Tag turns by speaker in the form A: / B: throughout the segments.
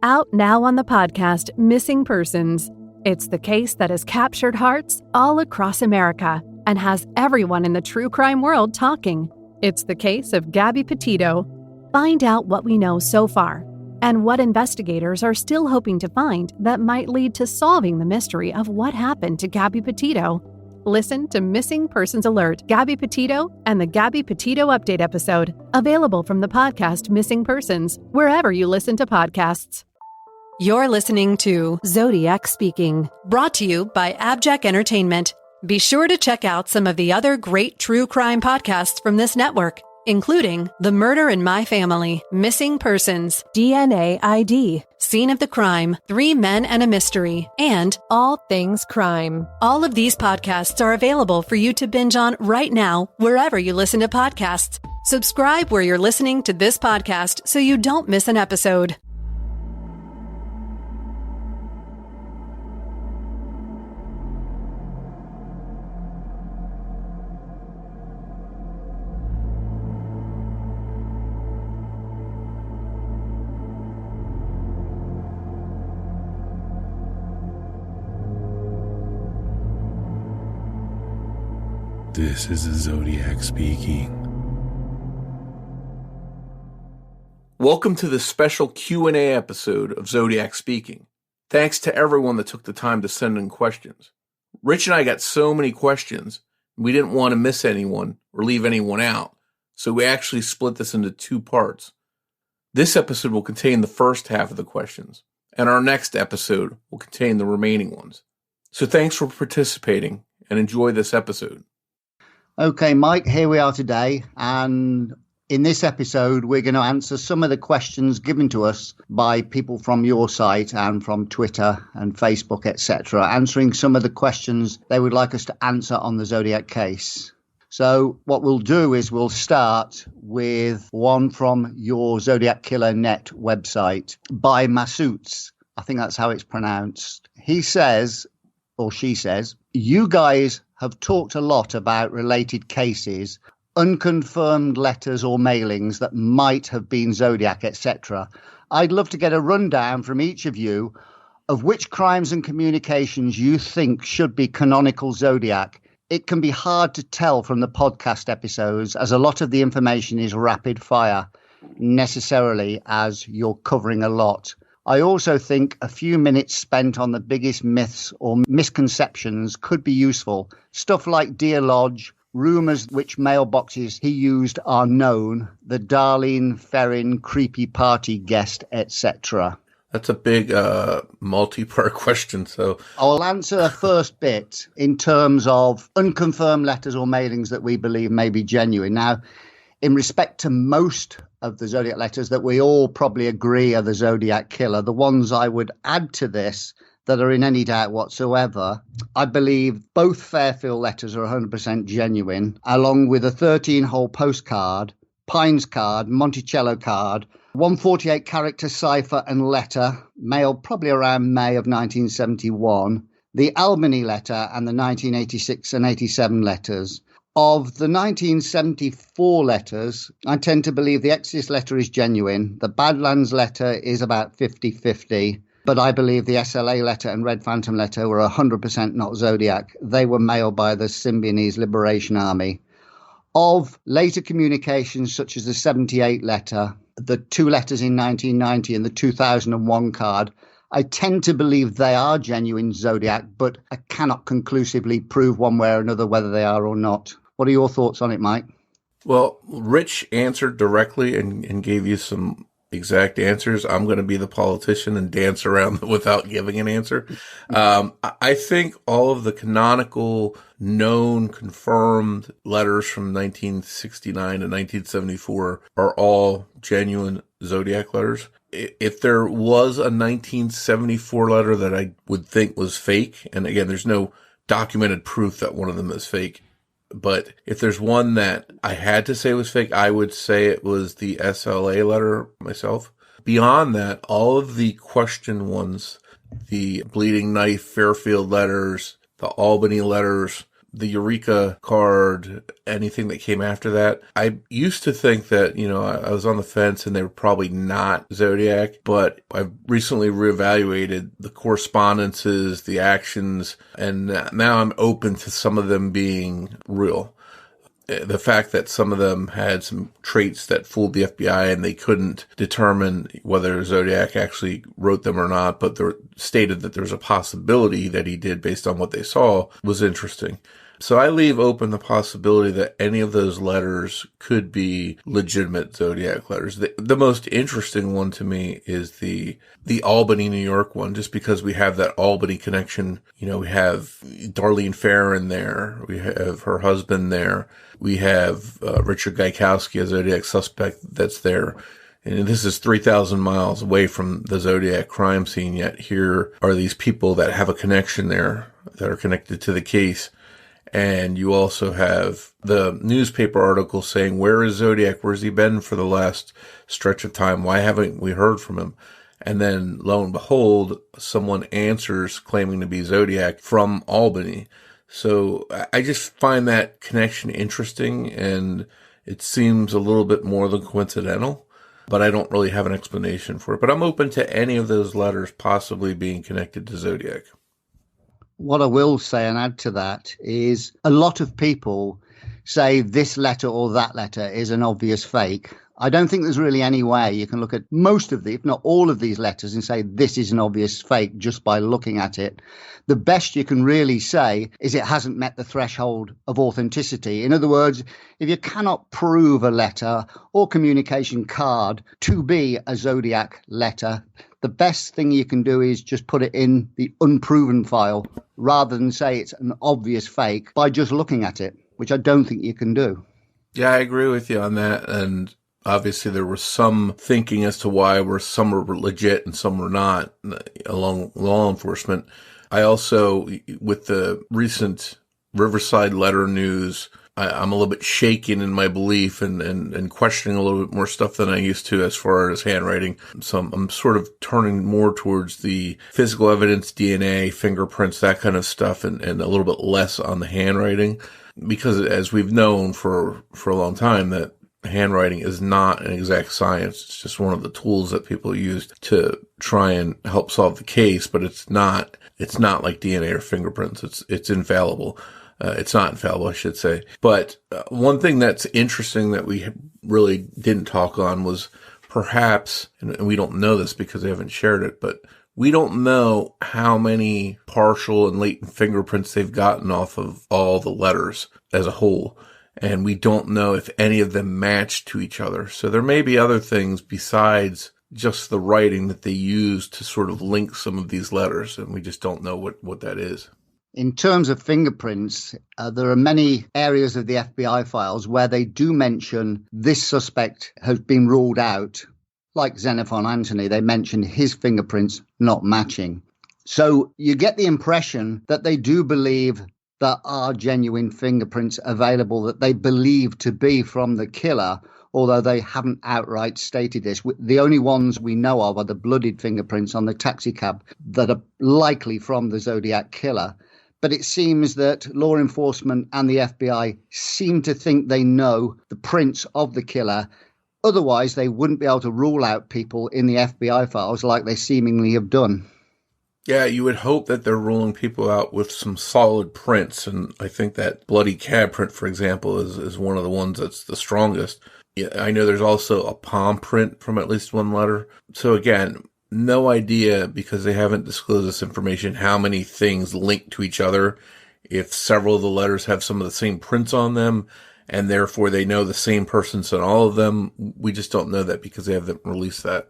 A: Out now on the podcast Missing Persons. It's the case that has captured hearts all across America and has everyone in the true crime world talking. It's the case of Gabby Petito. Find out what we know so far and what investigators are still hoping to find that might lead to solving the mystery of what happened to Gabby Petito. Listen to Missing Persons Alert, Gabby Petito, and the Gabby Petito Update episode, available from the podcast Missing Persons, wherever you listen to podcasts. You're listening to Zodiac Speaking, brought to you by AbJack Entertainment. Be sure to check out some of the other great true crime podcasts from this network, including The Murder in My Family, Missing Persons, DNA ID, Scene of the Crime, 3 Men and a Mystery, and All Things Crime. All of these podcasts are available for you to binge on right now, wherever you listen to podcasts. Subscribe where you're listening to this podcast so you don't miss an episode.
B: This is the Zodiac speaking. Welcome to the special Q&A episode of Zodiac Speaking. Thanks to everyone that took the time to send in questions. Rich and I got so many questions, we didn't want to miss anyone or leave anyone out, so we actually split this into 2 parts. This episode will contain the first half of the questions, and our next episode will contain the remaining ones. So thanks for participating, and enjoy this episode.
C: Okay, Mike, here we are today, and in this episode, we're going to answer some of the questions given to us by people from your site and from Twitter and Facebook, etc., answering some of the questions they would like us to answer on the Zodiac case. So what we'll do is we'll start with one from your Zodiac Killer Net website by Masoots. I think that's how it's pronounced. He says, or she says, you guys have talked a lot about related cases, unconfirmed letters or mailings that might have been Zodiac, etc. I'd love to get a rundown from each of you of which crimes and communications you think should be canonical Zodiac. It can be hard to tell from the podcast episodes, as a lot of the information is rapid fire, necessarily as you're covering a lot. I also think a few minutes spent on the biggest myths or misconceptions could be useful. Stuff like Dear Lodge, rumours which mailboxes he used are known, the Darlene Ferrin creepy party guest, etc.
B: That's a big multi-part question. So
C: I'll answer the first bit in terms of unconfirmed letters or mailings that we believe may be genuine. Now, in respect to most of the Zodiac letters that we all probably agree are the Zodiac Killer, the ones I would add to this that are in any doubt whatsoever, I believe both Fairfield letters are 100% genuine, along with a 13-hole postcard, Pines card, Monticello card, 148 character cipher and letter, mailed probably around May of 1971, the Albany letter and the 1986 and 87 letters. Of the 1974 letters, I tend to believe the Exodus letter is genuine. The Badlands letter is about 50-50. But I believe the SLA letter and Red Phantom letter were 100% not Zodiac. They were mailed by the Symbionese Liberation Army. Of later communications, such as the 78 letter, the 2 letters in 1990 and the 2001 card, I tend to believe they are genuine Zodiac, but I cannot conclusively prove one way or another whether they are or not. What are your thoughts on it, Mike?
B: Well, Rich answered directly and gave you some exact answers. I'm going to be the politician and dance around without giving an answer. I think all of the canonical, known, confirmed letters from 1969 to 1974 are all genuine Zodiac letters. If there was a 1974 letter that I would think was fake, and again, there's no documented proof that one of them is fake, but if there's one that I had to say was fake, I would say it was the SLA letter myself. Beyond that, all of the question ones, the Bleeding Knife Fairfield letters, the Albany letters, the Eureka card, anything that came after that. I used to think that, I was on the fence and they were probably not Zodiac, but I've recently reevaluated the correspondences, the actions, and now I'm open to some of them being real. The fact that some of them had some traits that fooled the FBI and they couldn't determine whether Zodiac actually wrote them or not, but they stated that there's a possibility that he did based on what they saw was interesting. So I leave open the possibility that any of those letters could be legitimate Zodiac letters. The most interesting one to me is the Albany, New York one, just because we have that Albany connection. We have Darlene Farron there. We have her husband there. We have Richard Gaikowski, a Zodiac suspect that's there. And this is 3,000 miles away from the Zodiac crime scene, yet here are these people that have a connection there, that are connected to the case. And you also have the newspaper article saying, where is Zodiac? Where's he been for the last stretch of time? Why haven't we heard from him? And then lo and behold, someone answers claiming to be Zodiac from Albany. So I just find that connection interesting, and it seems a little bit more than coincidental, but I don't really have an explanation for it. But I'm open to any of those letters possibly being connected to Zodiac.
C: What I will say and add to that is a lot of people say this letter or that letter is an obvious fake. I don't think there's really any way you can look at most of if not all of these letters and say this is an obvious fake just by looking at it. The best you can really say is it hasn't met the threshold of authenticity. In other words, if you cannot prove a letter or communication card to be a Zodiac letter, the best thing you can do is just put it in the unproven file rather than say it's an obvious fake by just looking at it, which I don't think you can do.
B: Yeah, I agree with you on that. And obviously there was some thinking as to why some were legit and some were not along law enforcement. I also, with the recent Riverside letter news, I'm a little bit shaken in my belief and questioning a little bit more stuff than I used to as far as handwriting. So I'm sort of turning more towards the physical evidence, DNA, fingerprints, that kind of stuff, and a little bit less on the handwriting. Because as we've known for a long time that handwriting is not an exact science. It's just one of the tools that people use to try and help solve the case, but it's not like DNA or fingerprints. It's infallible. It's not infallible, I should say. But one thing that's interesting that we really didn't talk on was perhaps, and we don't know this because they haven't shared it, but we don't know how many partial and latent fingerprints they've gotten off of all the letters as a whole. And we don't know if any of them match to each other. So there may be other things besides just the writing that they use to sort of link some of these letters. And we just don't know what that is.
C: In terms of fingerprints, there are many areas of the FBI files where they do mention this suspect has been ruled out. Like Xenophon Anthony, they mentioned his fingerprints not matching. So you get the impression that they do believe there are genuine fingerprints available that they believe to be from the killer, although they haven't outright stated this. The only ones we know of are the bloodied fingerprints on the taxicab that are likely from the Zodiac killer. But it seems that law enforcement and the FBI seem to think they know the prints of the killer. Otherwise, they wouldn't be able to rule out people in the FBI files like they seemingly have done.
B: Yeah, you would hope that they're ruling people out with some solid prints. And I think that bloody cab print, for example, is one of the ones that's the strongest. Yeah, I know there's also a palm print from at least one letter. So again, no idea, because they haven't disclosed this information, how many things link to each other. If several of the letters have some of the same prints on them, and therefore they know the same persons in all of them, we just don't know that because they haven't released that.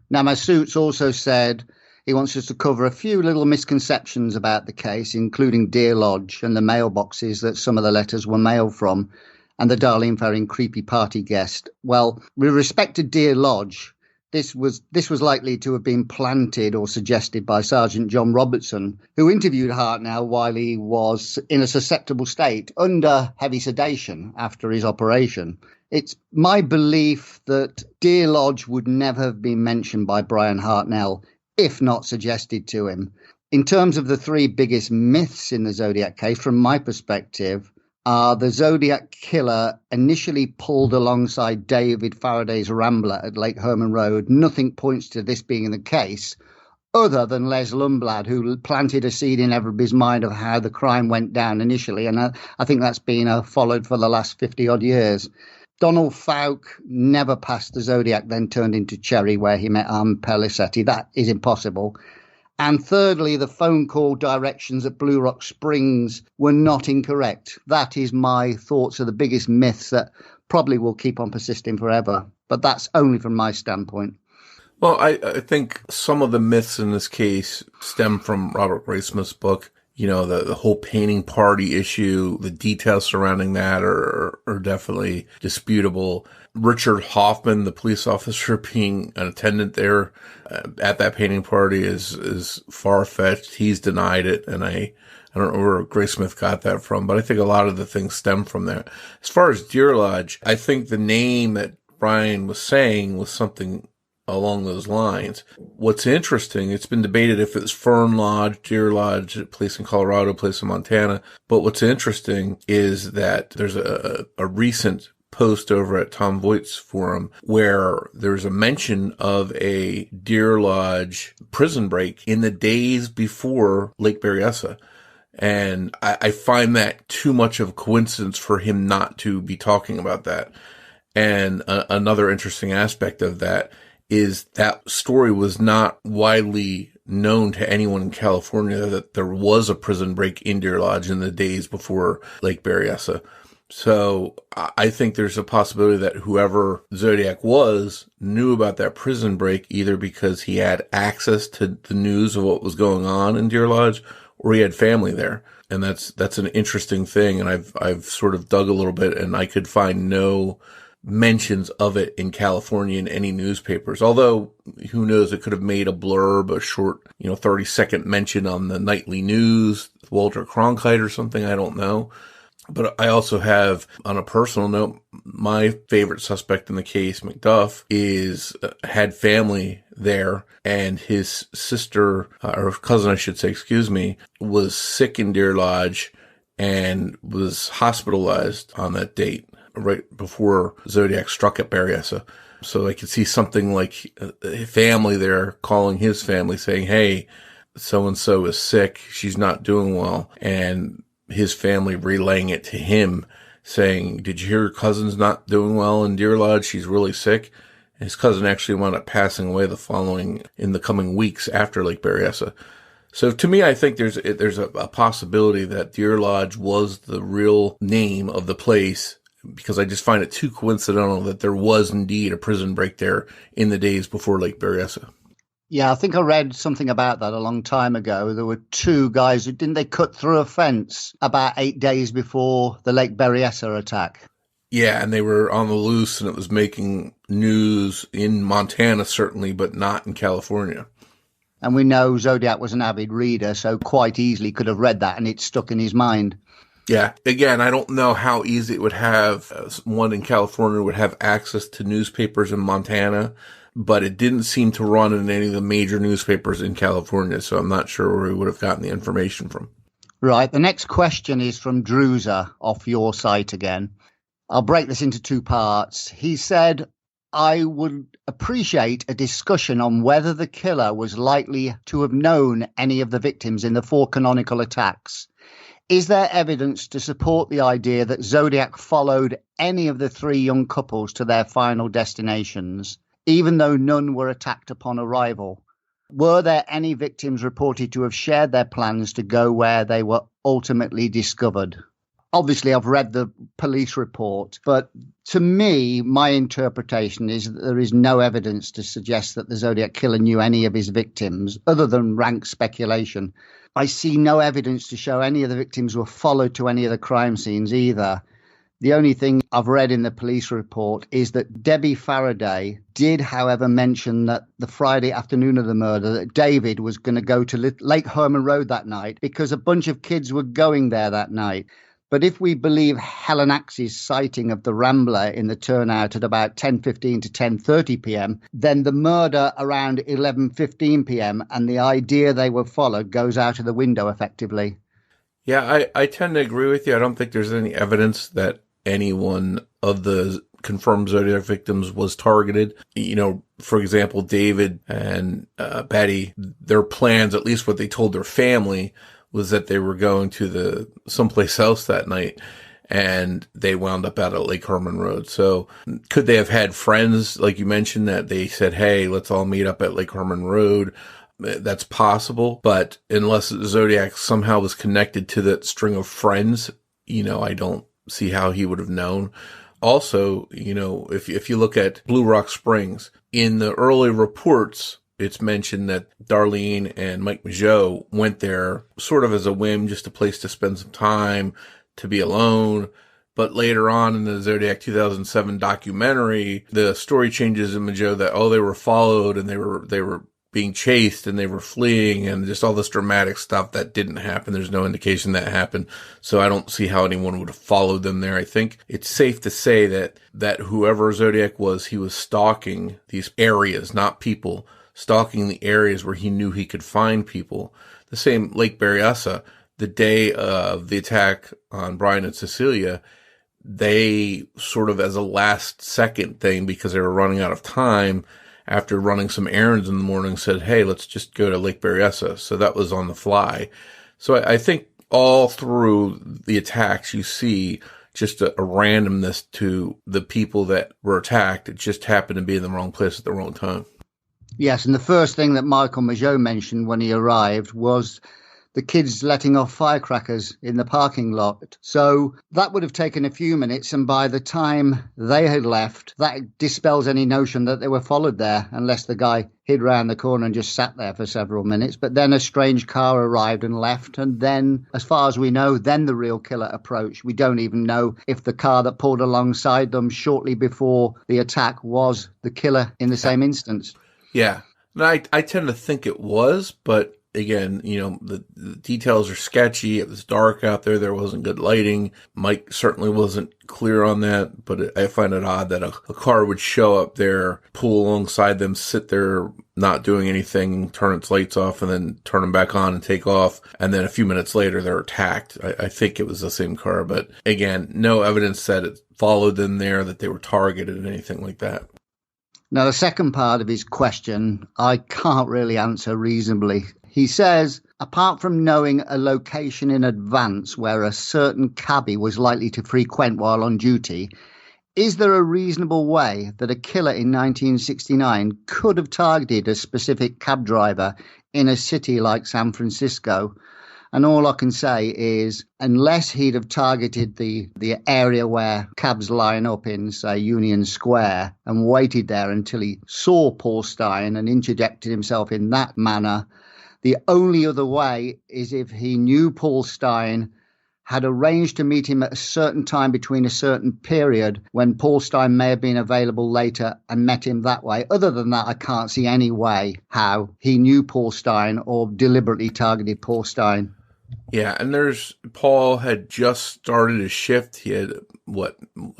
C: Now, Massoud's also said he wants us to cover a few little misconceptions about the case, including Deer Lodge and the mailboxes that some of the letters were mailed from, and the Darlene Farron creepy party guest. Well, with respect to Deer Lodge, this was likely to have been planted or suggested by Sergeant John Robertson, who interviewed Hartnell while he was in a susceptible state under heavy sedation after his operation. It's my belief that Deer Lodge would never have been mentioned by Brian Hartnell if not suggested to him. In terms of the three biggest myths in the Zodiac case, from my perspective, are the Zodiac killer initially pulled alongside David Faraday's Rambler at Lake Herman Road. Nothing points to this being the case, other than Les Lundblad, who planted a seed in everybody's mind of how the crime went down initially. And I think that's been followed for the last 50-odd years. Donald Fouke never passed the Zodiac, then turned into Cherry, where he met Pellicetti. That is impossible. And thirdly, the phone call directions at Blue Rock Springs were not incorrect. That is my thoughts are the biggest myths that probably will keep on persisting forever. But that's only from my standpoint.
B: Well, I think some of the myths in this case stem from Robert Graysmith's book. You know, the whole painting party issue, the details surrounding that are definitely disputable. Richard Hoffman, the police officer being an attendant there at that painting party is far-fetched. He's denied it, and I don't know where Graysmith got that from, but I think a lot of the things stem from that. As far as Deer Lodge, I think the name that Brian was saying was something along those lines. What's interesting, it's been debated if it's Fern Lodge, Deer Lodge, a place in Colorado, a place in Montana. But what's interesting is that there's a recent post over at Tom Voigt's forum where there's a mention of a Deer Lodge prison break in the days before Lake Berryessa. And I find that too much of a coincidence for him not to be talking about that. And another interesting aspect of that is that story was not widely known to anyone in California that there was a prison break in Deer Lodge in the days before Lake Berryessa. So I think there's a possibility that whoever Zodiac was knew about that prison break either because he had access to the news of what was going on in Deer Lodge or he had family there. And that's an interesting thing. And I've sort of dug a little bit and I could find no mentions of it in California in any newspapers. Although, who knows, it could have made a blurb, a short, 30-second mention on the nightly news, Walter Cronkite or something, I don't know. But I also have, on a personal note, my favorite suspect in the case, McDuff, had family there, and his sister, or cousin, I should say, excuse me, was sick in Deer Lodge and was hospitalized on that date, right before Zodiac struck at Berryessa. So I could see something like a family there calling his family saying, hey, so-and-so is sick. She's not doing well. And his family relaying it to him saying, did you hear your cousin's not doing well in Deer Lodge? She's really sick. And his cousin actually wound up passing away in the coming weeks after Lake Berryessa. So to me, I think there's a possibility that Deer Lodge was the real name of the place, because I just find it too coincidental that there was indeed a prison break there in the days before Lake Berryessa.
C: Yeah, I think I read something about that a long time ago. There were two guys didn't they cut through a fence about 8 days before the Lake Berryessa attack?
B: Yeah, and they were on the loose, and it was making news in Montana, certainly, but not in California.
C: And we know Zodiac was an avid reader, so quite easily could have read that, and it stuck in his mind.
B: Yeah. Again, I don't know how easy it would have, one in California would have access to newspapers in Montana, but it didn't seem to run in any of the major newspapers in California, so I'm not sure where we would have gotten the information from.
C: Right. The next question is from Druza off your site again. I'll break this into two parts. He said, I would appreciate a discussion on whether the killer was likely to have known any of the victims in the 4 canonical attacks. Is there evidence to support the idea that Zodiac followed any of the 3 young couples to their final destinations, even though none were attacked upon arrival? Were there any victims reported to have shared their plans to go where they were ultimately discovered? Obviously, I've read the police report, but to me, my interpretation is that there is no evidence to suggest that the Zodiac killer knew any of his victims, other than rank speculation. I see no evidence to show any of the victims were followed to any of the crime scenes either. The only thing I've read in the police report is that Debbie Faraday did, however, mention that the Friday afternoon of the murder, that David was going to go to Lake Herman Road that night because a bunch of kids were going there that night. But if we believe Helen Axe's sighting of the Rambler in the turnout at about 10:15 to 10:30 p.m., then the murder around 11:15 p.m. and the idea they were followed goes out of the window effectively.
B: Yeah, I tend to agree with you. I don't think there's any evidence that anyone of the confirmed Zodiac victims was targeted. You know, for example, David and Betty, their plans, at least what they told their family, was that they were going to someplace else that night, and they wound up out at Lake Herman Road. So could they have had friends, like you mentioned, that they said, hey, let's all meet up at Lake Herman Road? That's possible. But unless Zodiac somehow was connected to that string of friends, you know, I don't see how he would have known. Also, you know, if you look at Blue Rock Springs, in the early reports, it's mentioned that Darlene and Mike Mageau went there sort of as a whim, just a place to spend some time, to be alone. But later on in the Zodiac 2007 documentary, the story changes in Mageau that, they were followed and they were being chased and they were fleeing and just all this dramatic stuff that didn't happen. There's no indication that happened. So I don't see how anyone would have followed them there. I think it's safe to say that whoever Zodiac was, he was stalking these areas, not people, stalking the areas where he knew he could find people. The same Lake Berryessa, the day of the attack on Brian and Cecilia, they sort of as a last second thing, because they were running out of time, after running some errands in the morning, said, hey, let's just go to Lake Berryessa. So that was on the fly. So I think all through the attacks, you see just a randomness to the people that were attacked. It just happened to be in the wrong place at the wrong time.
C: Yes, and the first thing that Michael Mageau mentioned when he arrived was the kids letting off firecrackers in the parking lot. So that would have taken a few minutes, and by the time they had left, that dispels any notion that they were followed there, unless the guy hid round the corner and just sat there for several minutes. But then a strange car arrived and left, and then, as far as we know, then the real killer approached. We don't even know if the car that pulled alongside them shortly before the attack was the killer in the same instance.
B: Yeah, and I tend to think it was, but again, you know, the details are sketchy. It was dark out there. There wasn't good lighting. Mike certainly wasn't clear on that, but I find it odd that a car would show up there, pull alongside them, sit there, not doing anything, turn its lights off, and then turn them back on and take off. And then a few minutes later, they're attacked. I think it was the same car, but again, no evidence that it followed them there, that they were targeted, anything like that.
C: Now, the second part of his question, I can't really answer reasonably. He says, apart from knowing a location in advance where a certain cabbie was likely to frequent while on duty, is there a reasonable way that a killer in 1969 could have targeted a specific cab driver in a city like San Francisco? And all I can say is, unless he'd have targeted the area where cabs line up in, say, Union Square, and waited there until he saw Paul Stein and interjected himself in that manner, the only other way is if he knew Paul Stein, had arranged to meet him at a certain time between a certain period when Paul Stein may have been available later, and met him that way. Other than that, I can't see any way how he knew Paul Stein or deliberately targeted Paul Stein.
B: Yeah, and Paul had just started his shift. He had,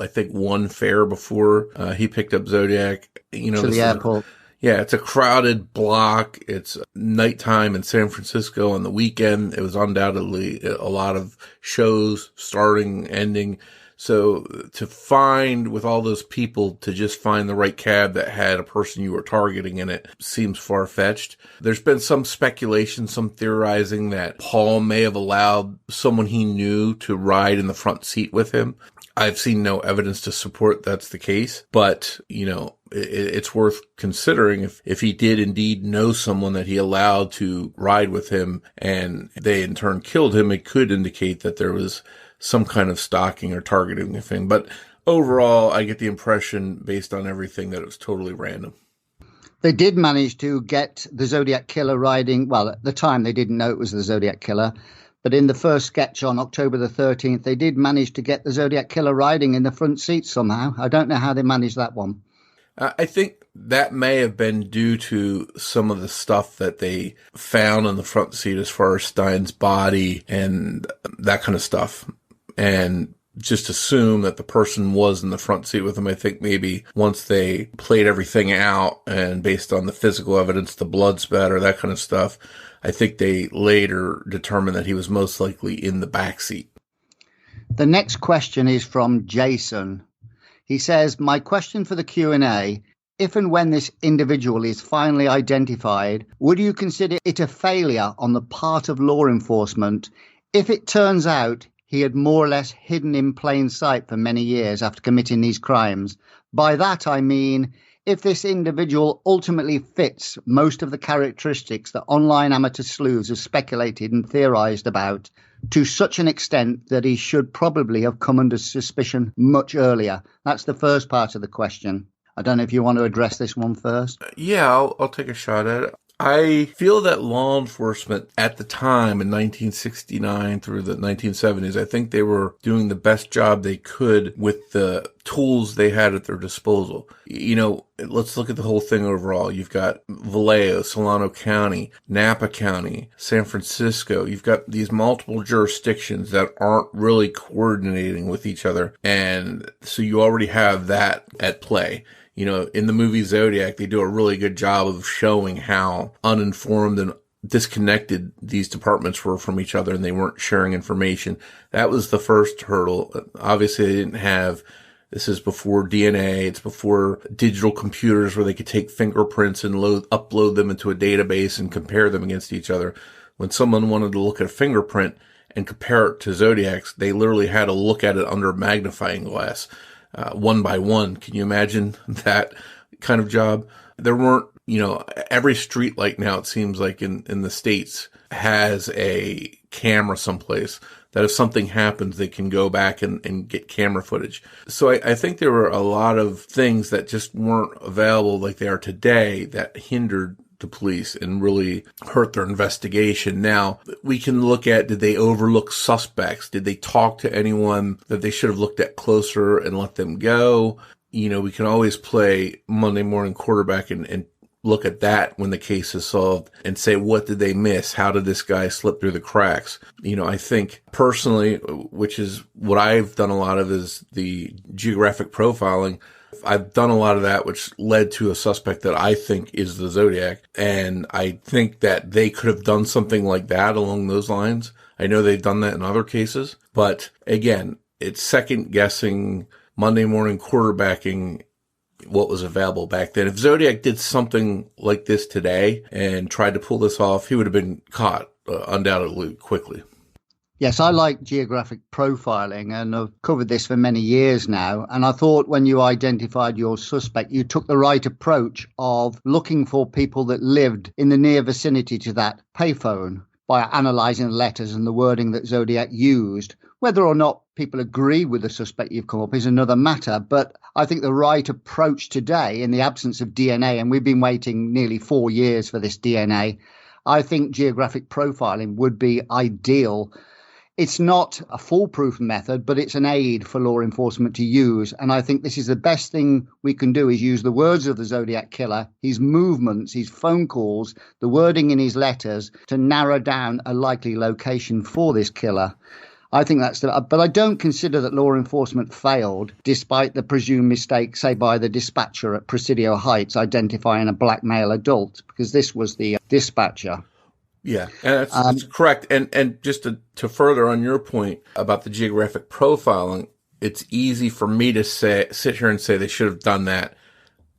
B: I think one fare before he picked up Zodiac. You know,
C: to the airport.
B: It's a crowded block. It's nighttime in San Francisco on the weekend. It was undoubtedly a lot of shows starting, ending. So to find, with all those people, to just find the right cab that had a person you were targeting in it seems far-fetched. There's been some speculation, some theorizing that Paul may have allowed someone he knew to ride in the front seat with him. I've seen no evidence to support that's the case, but, you know, it's worth considering if he did indeed know someone that he allowed to ride with him and they in turn killed him, it could indicate that there was some kind of stalking or targeting thing. But overall, I get the impression, based on everything, that it was totally random.
C: They did manage to get the Zodiac Killer riding. Well, at the time, they didn't know it was the Zodiac Killer. But in the first sketch on October the 13th, they did manage to get the Zodiac Killer riding in the front seat somehow. I don't know how they managed that one.
B: I think that may have been due to some of the stuff that they found on the front seat as far as Stein's body and that kind of stuff. and just assume that the person was in the front seat with him. I think maybe once they played everything out and based on the physical evidence, the blood spatter, that kind of stuff, I think they later determined that he was most likely in the back seat.
C: The next question is from Jason. He says, my question for the Q&A, if and when this individual is finally identified, would you consider it a failure on the part of law enforcement if it turns out he had more or less hidden in plain sight for many years after committing these crimes? By that I mean, if this individual ultimately fits most of the characteristics that online amateur sleuths have speculated and theorized about, to such an extent that he should probably have come under suspicion much earlier. That's the first part of the question. I don't know if you want to address this one first.
B: Yeah, I'll take a shot at it. I feel that law enforcement at the time in 1969 through the 1970s, I think they were doing the best job they could with the tools they had at their disposal. You know, let's look at the whole thing overall. You've got Vallejo, Solano County, Napa County, San Francisco. You've got these multiple jurisdictions that aren't really coordinating with each other. And so you already have that at play. You know, in the movie Zodiac, they do a really good job of showing how uninformed and disconnected these departments were from each other, and they weren't sharing information. That was the first hurdle. Obviously, they didn't have, this is before DNA, it's before digital computers where they could take fingerprints and upload them into a database and compare them against each other. When someone wanted to look at a fingerprint and compare it to Zodiac's, they literally had to look at it under a magnifying glass. One by one. Can you imagine that kind of job? There weren't, you know, every street light now, it seems like in the States has a camera someplace that if something happens, they can go back and get camera footage. So I think there were a lot of things that just weren't available like they are today that hindered the police and really hurt their investigation. Now, we can look at, did they overlook suspects? Did they talk to anyone that they should have looked at closer and let them go? You know, we can always play Monday morning quarterback and look at that when the case is solved and say, what did they miss? How did this guy slip through the cracks? You know, I think personally, which is what I've done a lot of, is the geographic profiling. I've done a lot of that, which led to a suspect that I think is the Zodiac. And I think that they could have done something like that along those lines. I know they've done that in other cases. But again, it's second guessing, Monday morning quarterbacking what was available back then. If Zodiac did something like this today and tried to pull this off, he would have been caught undoubtedly quickly.
C: Yes, I like geographic profiling, and I've covered this for many years now. And I thought when you identified your suspect, you took the right approach of looking for people that lived in the near vicinity to that payphone by analysing the letters and the wording that Zodiac used. Whether or not people agree with the suspect you've come up is another matter. But I think the right approach today, in the absence of DNA, and we've been waiting nearly 4 years for this DNA, I think geographic profiling would be ideal. It's not a foolproof method, but it's an aid for law enforcement to use. And I think this is the best thing we can do, is use the words of the Zodiac killer, his movements, his phone calls, the wording in his letters to narrow down a likely location for this killer. I think but I don't consider that law enforcement failed, despite the presumed mistake, say, by the dispatcher at Presidio Heights identifying a black male adult, because this was the dispatcher.
B: Yeah, and that's correct. And just to further on your point about the geographic profiling, it's easy for me to sit here and say they should have done that.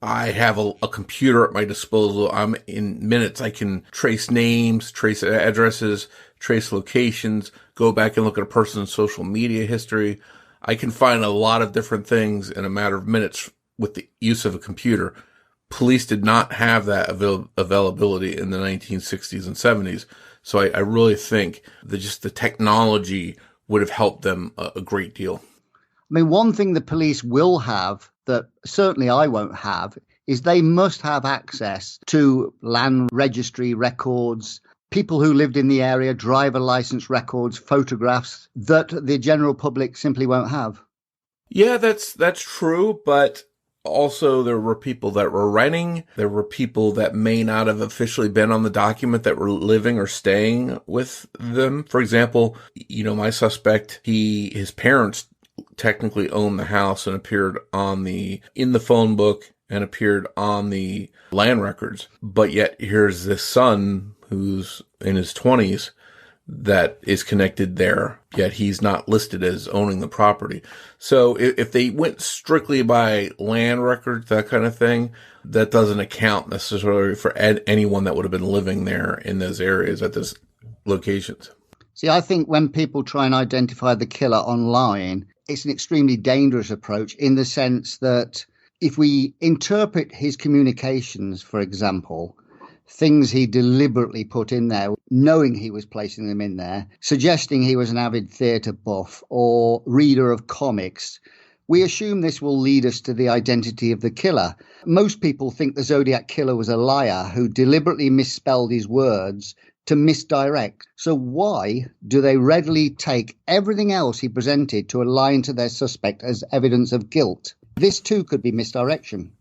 B: I have a computer at my disposal. I'm in minutes. I can trace names, trace addresses, trace locations, go back and look at a person's social media history. I can find a lot of different things in a matter of minutes with the use of a computer. Police did not have that availability in the 1960s and 70s. So I really think that just the technology would have helped them a great deal.
C: I mean, one thing the police will have that certainly I won't have is they must have access to land registry records, people who lived in the area, driver license records, photographs that the general public simply won't have.
B: Yeah, that's true. But Also, there were people that were renting. There were people that may not have officially been on the document that were living or staying with them. For example, my suspect, his parents technically owned the house and appeared in the phone book and appeared on the land records. But yet here's this son who's in his 20s that is connected there, yet he's not listed as owning the property. So if they went strictly by land records, that kind of thing, that doesn't account necessarily for anyone that would have been living there in those areas at those locations.
C: See, I think when people try and identify the killer online, it's an extremely dangerous approach in the sense that if we interpret his communications, for example, things he deliberately put in there, knowing he was placing them in there, suggesting he was an avid theatre buff or reader of comics, we assume this will lead us to the identity of the killer. Most people think the Zodiac killer was a liar who deliberately misspelled his words to misdirect. So why do they readily take everything else he presented to align to their suspect as evidence of guilt? This too could be misdirection.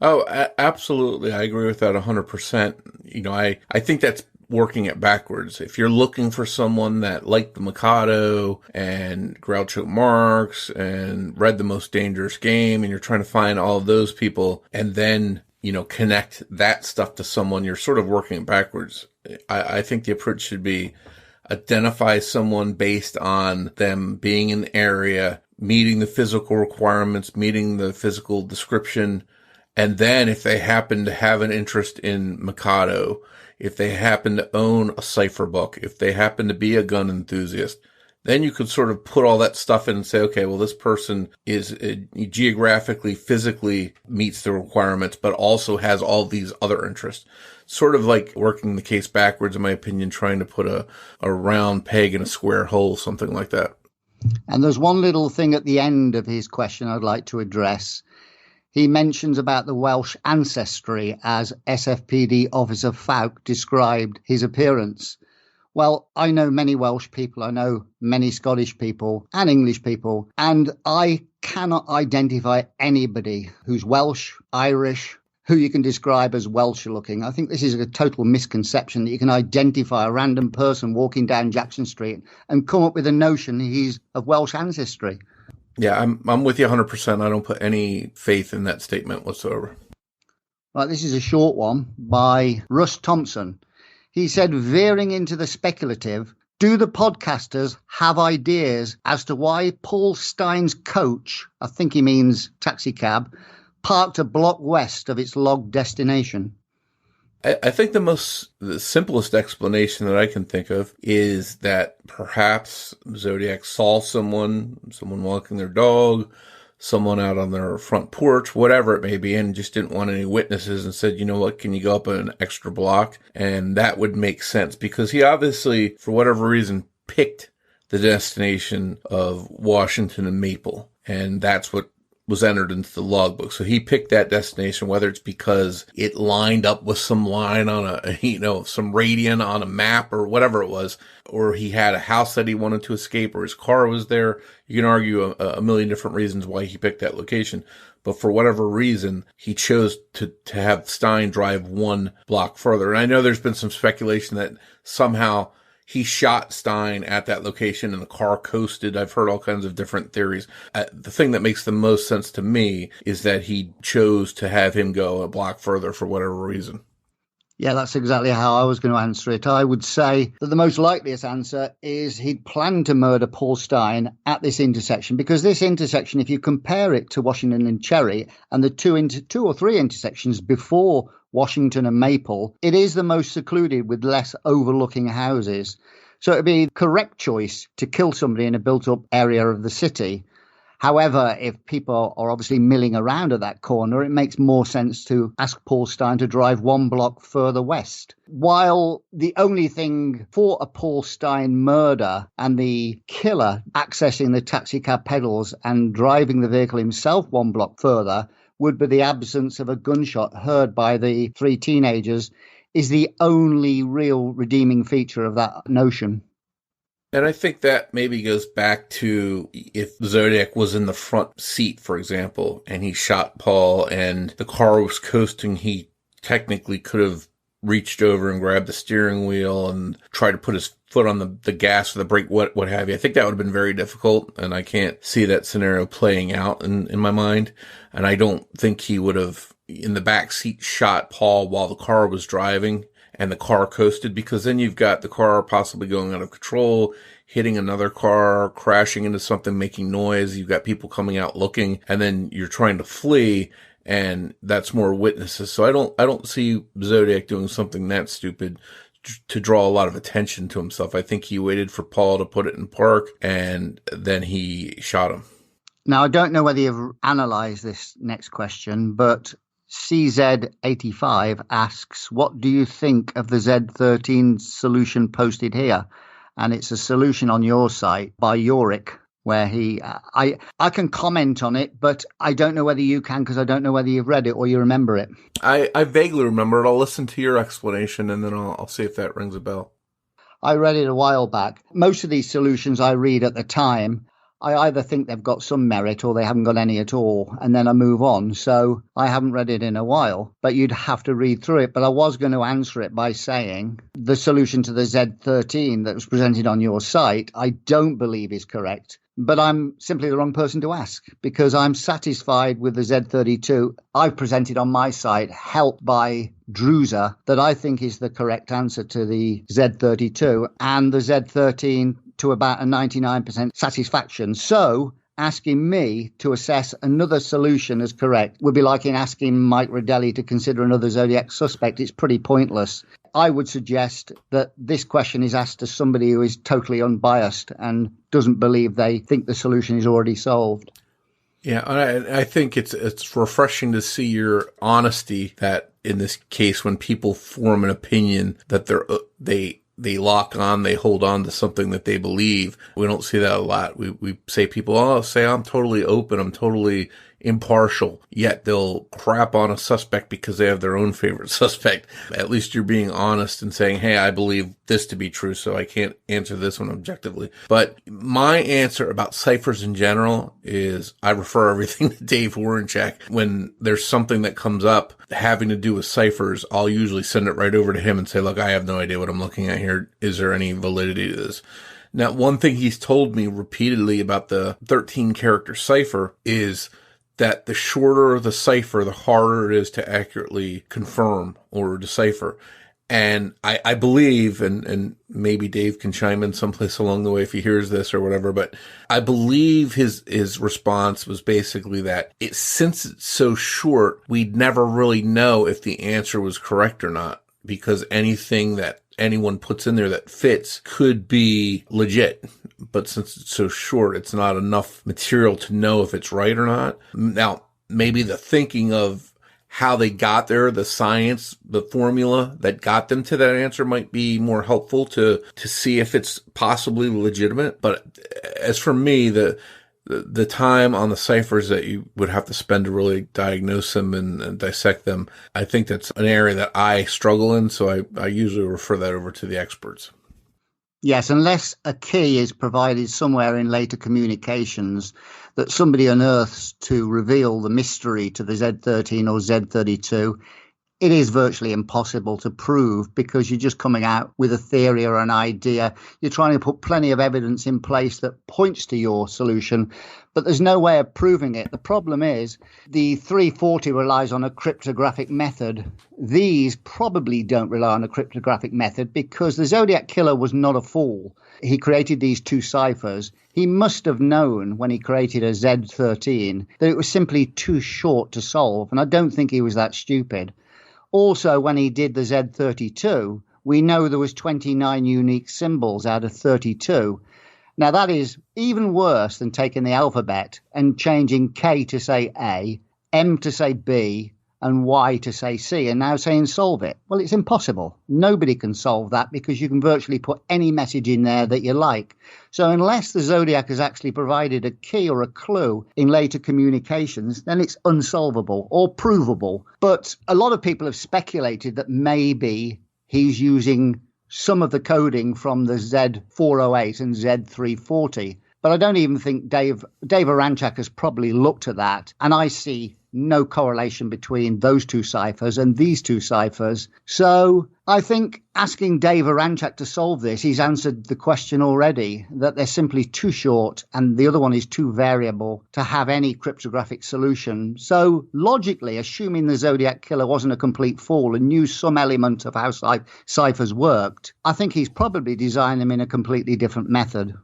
B: Oh, absolutely. I agree with that 100%. I think that's working it backwards. If you're looking for someone that liked the Mikado and Groucho Marx and read The Most Dangerous Game, and you're trying to find all of those people and then, connect that stuff to someone, you're sort of working it backwards. I think the approach should be identify someone based on them being in the area, meeting the physical requirements, meeting the physical description. And then if they happen to have an interest in Mikado, if they happen to own a cipher book, if they happen to be a gun enthusiast, then you could sort of put all that stuff in and say, okay, well, this person is geographically, physically meets the requirements, but also has all these other interests. Sort of like working the case backwards, in my opinion, trying to put a round peg in a square hole, something like that.
C: And there's one little thing at the end of his question I'd like to address. He mentions about the Welsh ancestry as SFPD Officer Falk described his appearance. Well, I know many Welsh people, I know many Scottish people and English people, and I cannot identify anybody who's Welsh, Irish, who you can describe as Welsh looking. I think this is a total misconception that you can identify a random person walking down Jackson Street and come up with a notion he's of Welsh ancestry.
B: Yeah, I'm with you 100%. I don't put any faith in that statement whatsoever.
C: Right, this is a short one by Russ Thompson. He said, veering into the speculative, do the podcasters have ideas as to why Paul Stein's coach, I think he means taxi cab, parked a block west of its logged destination?
B: I think the simplest explanation that I can think of is that perhaps Zodiac saw someone walking their dog, someone out on their front porch, whatever it may be, and just didn't want any witnesses and said, you know what, can you go up an extra block? And that would make sense because he obviously, for whatever reason, picked the destination of Washington and Maple. And that's what was entered into the logbook. So he picked that destination, whether it's because it lined up with some line on some radian on a map or whatever it was, or he had a house that he wanted to escape or his car was there. You can argue a million different reasons why he picked that location. But for whatever reason, he chose to have Stein drive one block further. And I know there's been some speculation that somehow he shot Stein at that location and the car coasted. I've heard all kinds of different theories. The thing that makes the most sense to me is that he chose to have him go a block further for whatever reason.
C: Yeah, that's exactly how I was going to answer it. I would say that the most likeliest answer is he'd planned to murder Paul Stein at this intersection, because this intersection, if you compare it to Washington and Cherry and the two or three intersections before Washington and Maple, it is the most secluded with less overlooking houses. So it'd be the correct choice to kill somebody in a built-up area of the city. However, if people are obviously milling around at that corner, it makes more sense to ask Paul Stein to drive one block further west. While the only thing for a Paul Stein murder and the killer accessing the taxicab pedals and driving the vehicle himself one block further would be the absence of a gunshot heard by the three teenagers, is the only real redeeming feature of that notion.
B: And I think that maybe goes back to if Zodiac was in the front seat, for example, and he shot Paul and the car was coasting, he technically could have reached over and grabbed the steering wheel and tried to put his foot on the gas or the brake, what have you. I think that would have been very difficult, and I can't see that scenario playing out in my mind. And I don't think he would have, in the back seat, shot Paul while the car was driving and the car coasted, because then you've got the car possibly going out of control, hitting another car, crashing into something, making noise. You've got people coming out looking, and then you're trying to flee, and that's more witnesses. So I don't see Zodiac doing something that stupid to draw a lot of attention to himself. I think he waited for Paul to put it in park, and then he shot him.
C: Now, I don't know whether you've analysed this next question, but CZ85 asks, what do you think of the Z13 solution posted here? And it's a solution on your site by Yorick, where I can comment on it, but I don't know whether you can, because I don't know whether you've read it or you remember it.
B: I vaguely remember it. I'll listen to your explanation, and then I'll see if that rings a bell.
C: I read it a while back. Most of these solutions I read at the time, I either think they've got some merit or they haven't got any at all, and then I move on. So I haven't read it in a while, but you'd have to read through it. But I was going to answer it by saying the solution to the Z13 that was presented on your site, I don't believe is correct. But I'm simply the wrong person to ask, because I'm satisfied with the Z32 I've presented on my site, helped by Druza, that I think is the correct answer to the Z32, and the Z13 to about a 99% satisfaction. So asking me to assess another solution as correct would be like in asking Mike Rodelli to consider another Zodiac suspect. It's pretty pointless. I would suggest that this question is asked to somebody who is totally unbiased and doesn't believe they think the solution is already solved.
B: Yeah, I think it's refreshing to see your honesty, that in this case, when people form an opinion, that they lock on, they hold on to something that they believe. We don't see that a lot. We say people, say I'm totally open, I'm totally impartial, yet they'll crap on a suspect because they have their own favorite suspect. At least you're being honest and saying, hey, I believe this to be true, so I can't answer this one objectively. But my answer about ciphers in general is I refer everything to Dave Warrencheck. When there's something that comes up having to do with ciphers, I'll usually send it right over to him and say, look, I have no idea what I'm looking at here. Is there any validity to this? Now, one thing he's told me repeatedly about the 13-character cipher is that the shorter the cipher, the harder it is to accurately confirm or decipher. And I believe, and maybe Dave can chime in someplace along the way if he hears this or whatever, but I believe his response was basically that since it's so short, we'd never really know if the answer was correct or not, because anything that anyone puts in there that fits could be legit. But since it's so short, it's not enough material to know if it's right or not. Now, maybe the thinking of how they got there, the science, the formula that got them to that answer might be more helpful to see if it's possibly legitimate. But as for me, the time on the ciphers that you would have to spend to really diagnose them and dissect them, I think that's an area that I struggle in. So I usually refer that over to the experts.
C: Yes, unless a key is provided somewhere in later communications that somebody unearths to reveal the mystery to the Z13 or Z32, it is virtually impossible to prove, because you're just coming out with a theory or an idea. You're trying to put plenty of evidence in place that points to your solution, but there's no way of proving it. The problem is the 340 relies on a cryptographic method. These probably don't rely on a cryptographic method, because the Zodiac killer was not a fool. He created these two ciphers. He must have known when he created a Z13 that it was simply too short to solve, and I don't think he was that stupid. Also, when he did the Z32, we know there was 29 unique symbols out of 32. Now, that is even worse than taking the alphabet and changing K to say A, M to say B, and Y to say C, and now saying solve it. Well, it's impossible. Nobody can solve that, because you can virtually put any message in there that you like. So unless the Zodiac has actually provided a key or a clue in later communications, then it's unsolvable or provable. But a lot of people have speculated that maybe he's using some of the coding from the Z408 and Z340. But I don't even think Dave Aranchak has probably looked at that. And I see no correlation between those two ciphers and these two ciphers. So I think asking Dave Aranchak to solve this, he's answered the question already, that they're simply too short and the other one is too variable to have any cryptographic solution. So logically, assuming the Zodiac killer wasn't a complete fool and knew some element of how ciphers worked, I think he's probably designed them in a completely different method.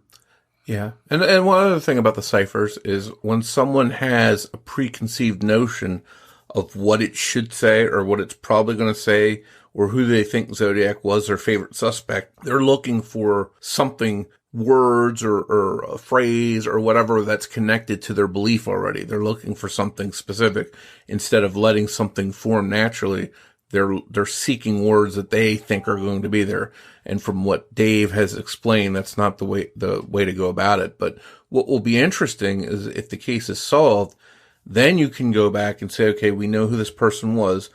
B: Yeah. And one other thing about the ciphers is when someone has a preconceived notion of what it should say or what it's probably going to say or who they think Zodiac was their favorite suspect, they're looking for something, words or a phrase or whatever that's connected to their belief already. They're looking for something specific instead of letting something form naturally. They're seeking words that they think are going to be there. And from what Dave has explained, that's not the way to go about it. But what will be interesting is if the case is solved, then you can go back and say, okay, we know who this person was.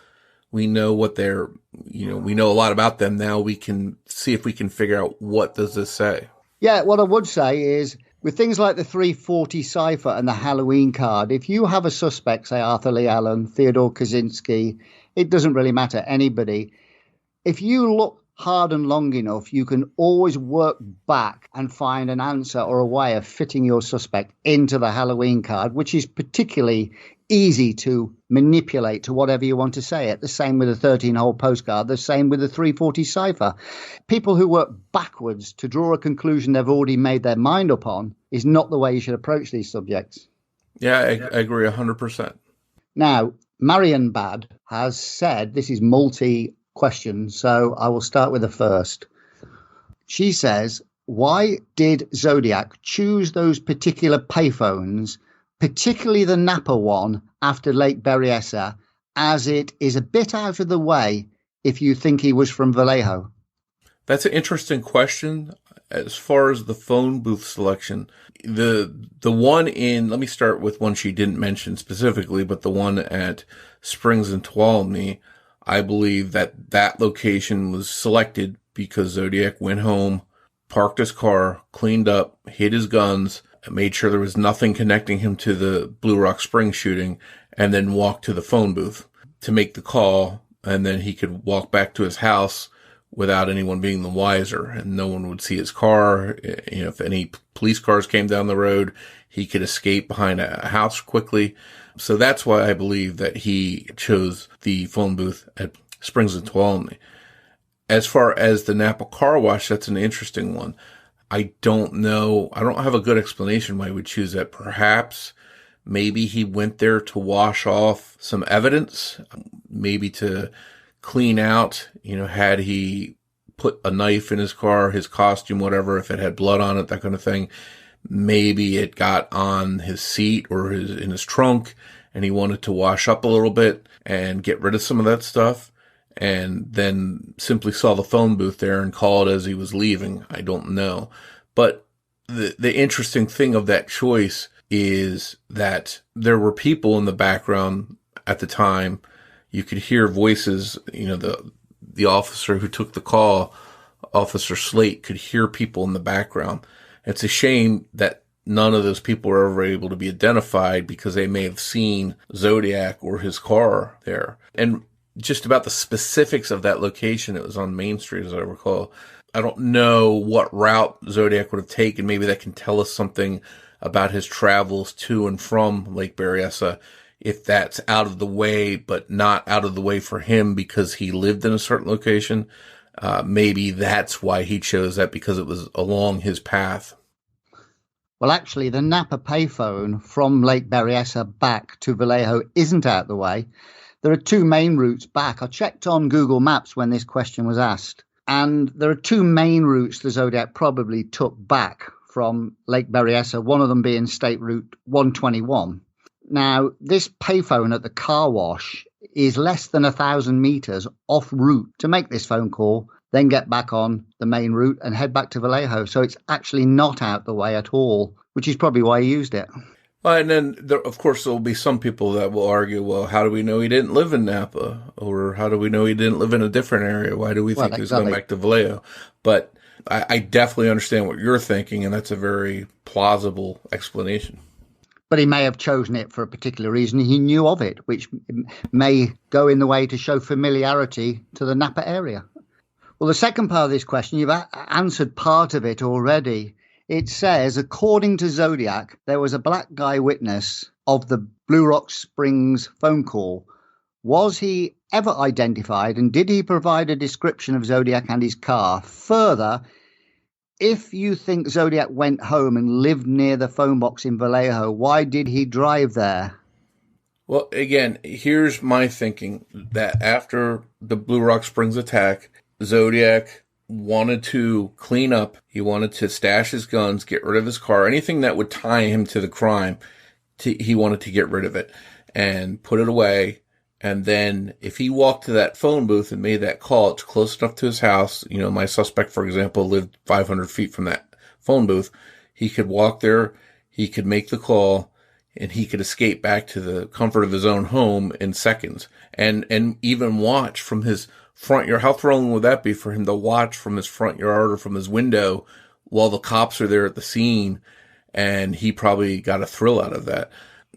B: We know what we know a lot about them. Now we can see if we can figure out what does this say.
C: Yeah, what I would say is with things like the 340 cipher and the Halloween card, if you have a suspect, say Arthur Lee Allen, Theodore Kaczynski, it doesn't really matter, anybody. If you look hard and long enough, you can always work back and find an answer or a way of fitting your suspect into the Halloween card, which is particularly easy to manipulate to whatever you want to say it. The same with a 13-hole postcard, the same with the 340 cipher. People who work backwards to draw a conclusion they've already made their mind up on is not the way you should approach these subjects.
B: Yeah, I agree 100%.
C: Now, Marion Bad has said, this is multi-question, so I will start with the first. She says, why did Zodiac choose those particular payphones, particularly the Napa one after Lake Berryessa, as it is a bit out of the way if you think he was from Vallejo?
B: That's an interesting question. As far as the phone booth selection, the one let me start with one she didn't mention specifically, but the one at Springs and Tuolumne, I believe that location was selected because Zodiac went home, parked his car, cleaned up, hid his guns, made sure there was nothing connecting him to the Blue Rock Springs shooting, and then walked to the phone booth to make the call, and then he could walk back to his house without anyone being the wiser, and no one would see his car. If any police cars came down the road, he could escape behind a house quickly. So that's why I believe that he chose the phone booth at Springs and Tuolumne. As far as the Napa car wash, that's an interesting one. I don't know. I don't have a good explanation why he would choose that. Perhaps maybe he went there to wash off some evidence, maybe to clean out, had he put a knife in his car, his costume, whatever, if it had blood on it, that kind of thing. Maybe it got on his seat or in his trunk and he wanted to wash up a little bit and get rid of some of that stuff, and then simply saw the phone booth there and called as he was leaving. I don't know. But the interesting thing of that choice is that there were people in the background at the time. You could hear voices, the officer who took the call, Officer Slate, could hear people in the background. It's a shame that none of those people were ever able to be identified because they may have seen Zodiac or his car there. And just about the specifics of that location, it was on Main Street, as I recall. I don't know what route Zodiac would have taken. Maybe that can tell us something about his travels to and from Lake Berryessa. If that's out of the way, but not out of the way for him because he lived in a certain location, maybe that's why he chose that, because it was along his path.
C: Well, actually, the Napa payphone from Lake Berryessa back to Vallejo isn't out the way. There are two main routes back. I checked on Google Maps when this question was asked, and there are two main routes the Zodiac probably took back from Lake Berryessa, one of them being State Route 121. Now, this payphone at the car wash is less than 1,000 meters off route to make this phone call, then get back on the main route and head back to Vallejo. So it's actually not out the way at all, which is probably why he used it.
B: Well, and then, of course, there will be some people that will argue, well, how do we know he didn't live in Napa? Or how do we know he didn't live in a different area? Why do we think he was going back to Vallejo? But I definitely understand what you're thinking, and that's a very plausible explanation.
C: But he may have chosen it for a particular reason. He knew of it, which may go in the way to show familiarity to the Napa area. Well, the second part of this question, you've answered part of it already. It says, according to Zodiac, there was a black guy witness of the Blue Rock Springs phone call. Was he ever identified, and did he provide a description of Zodiac and his car? Further, if you think Zodiac went home and lived near the phone box in Vallejo, why did he drive there?
B: Well, again, here's my thinking, that after the Blue Rock Springs attack, Zodiac wanted to clean up. He wanted to stash his guns, get rid of his car, anything that would tie him to the crime. He wanted to get rid of it and put it away. And then if he walked to that phone booth and made that call, it's close enough to his house. You know, my suspect, for example, lived 500 feet from that phone booth. He could walk there, he could make the call, and he could escape back to the comfort of his own home in seconds. And even watch from his front yard. How thrilling would that be for him to watch from his front yard or from his window while the cops are there at the scene? And he probably got a thrill out of that.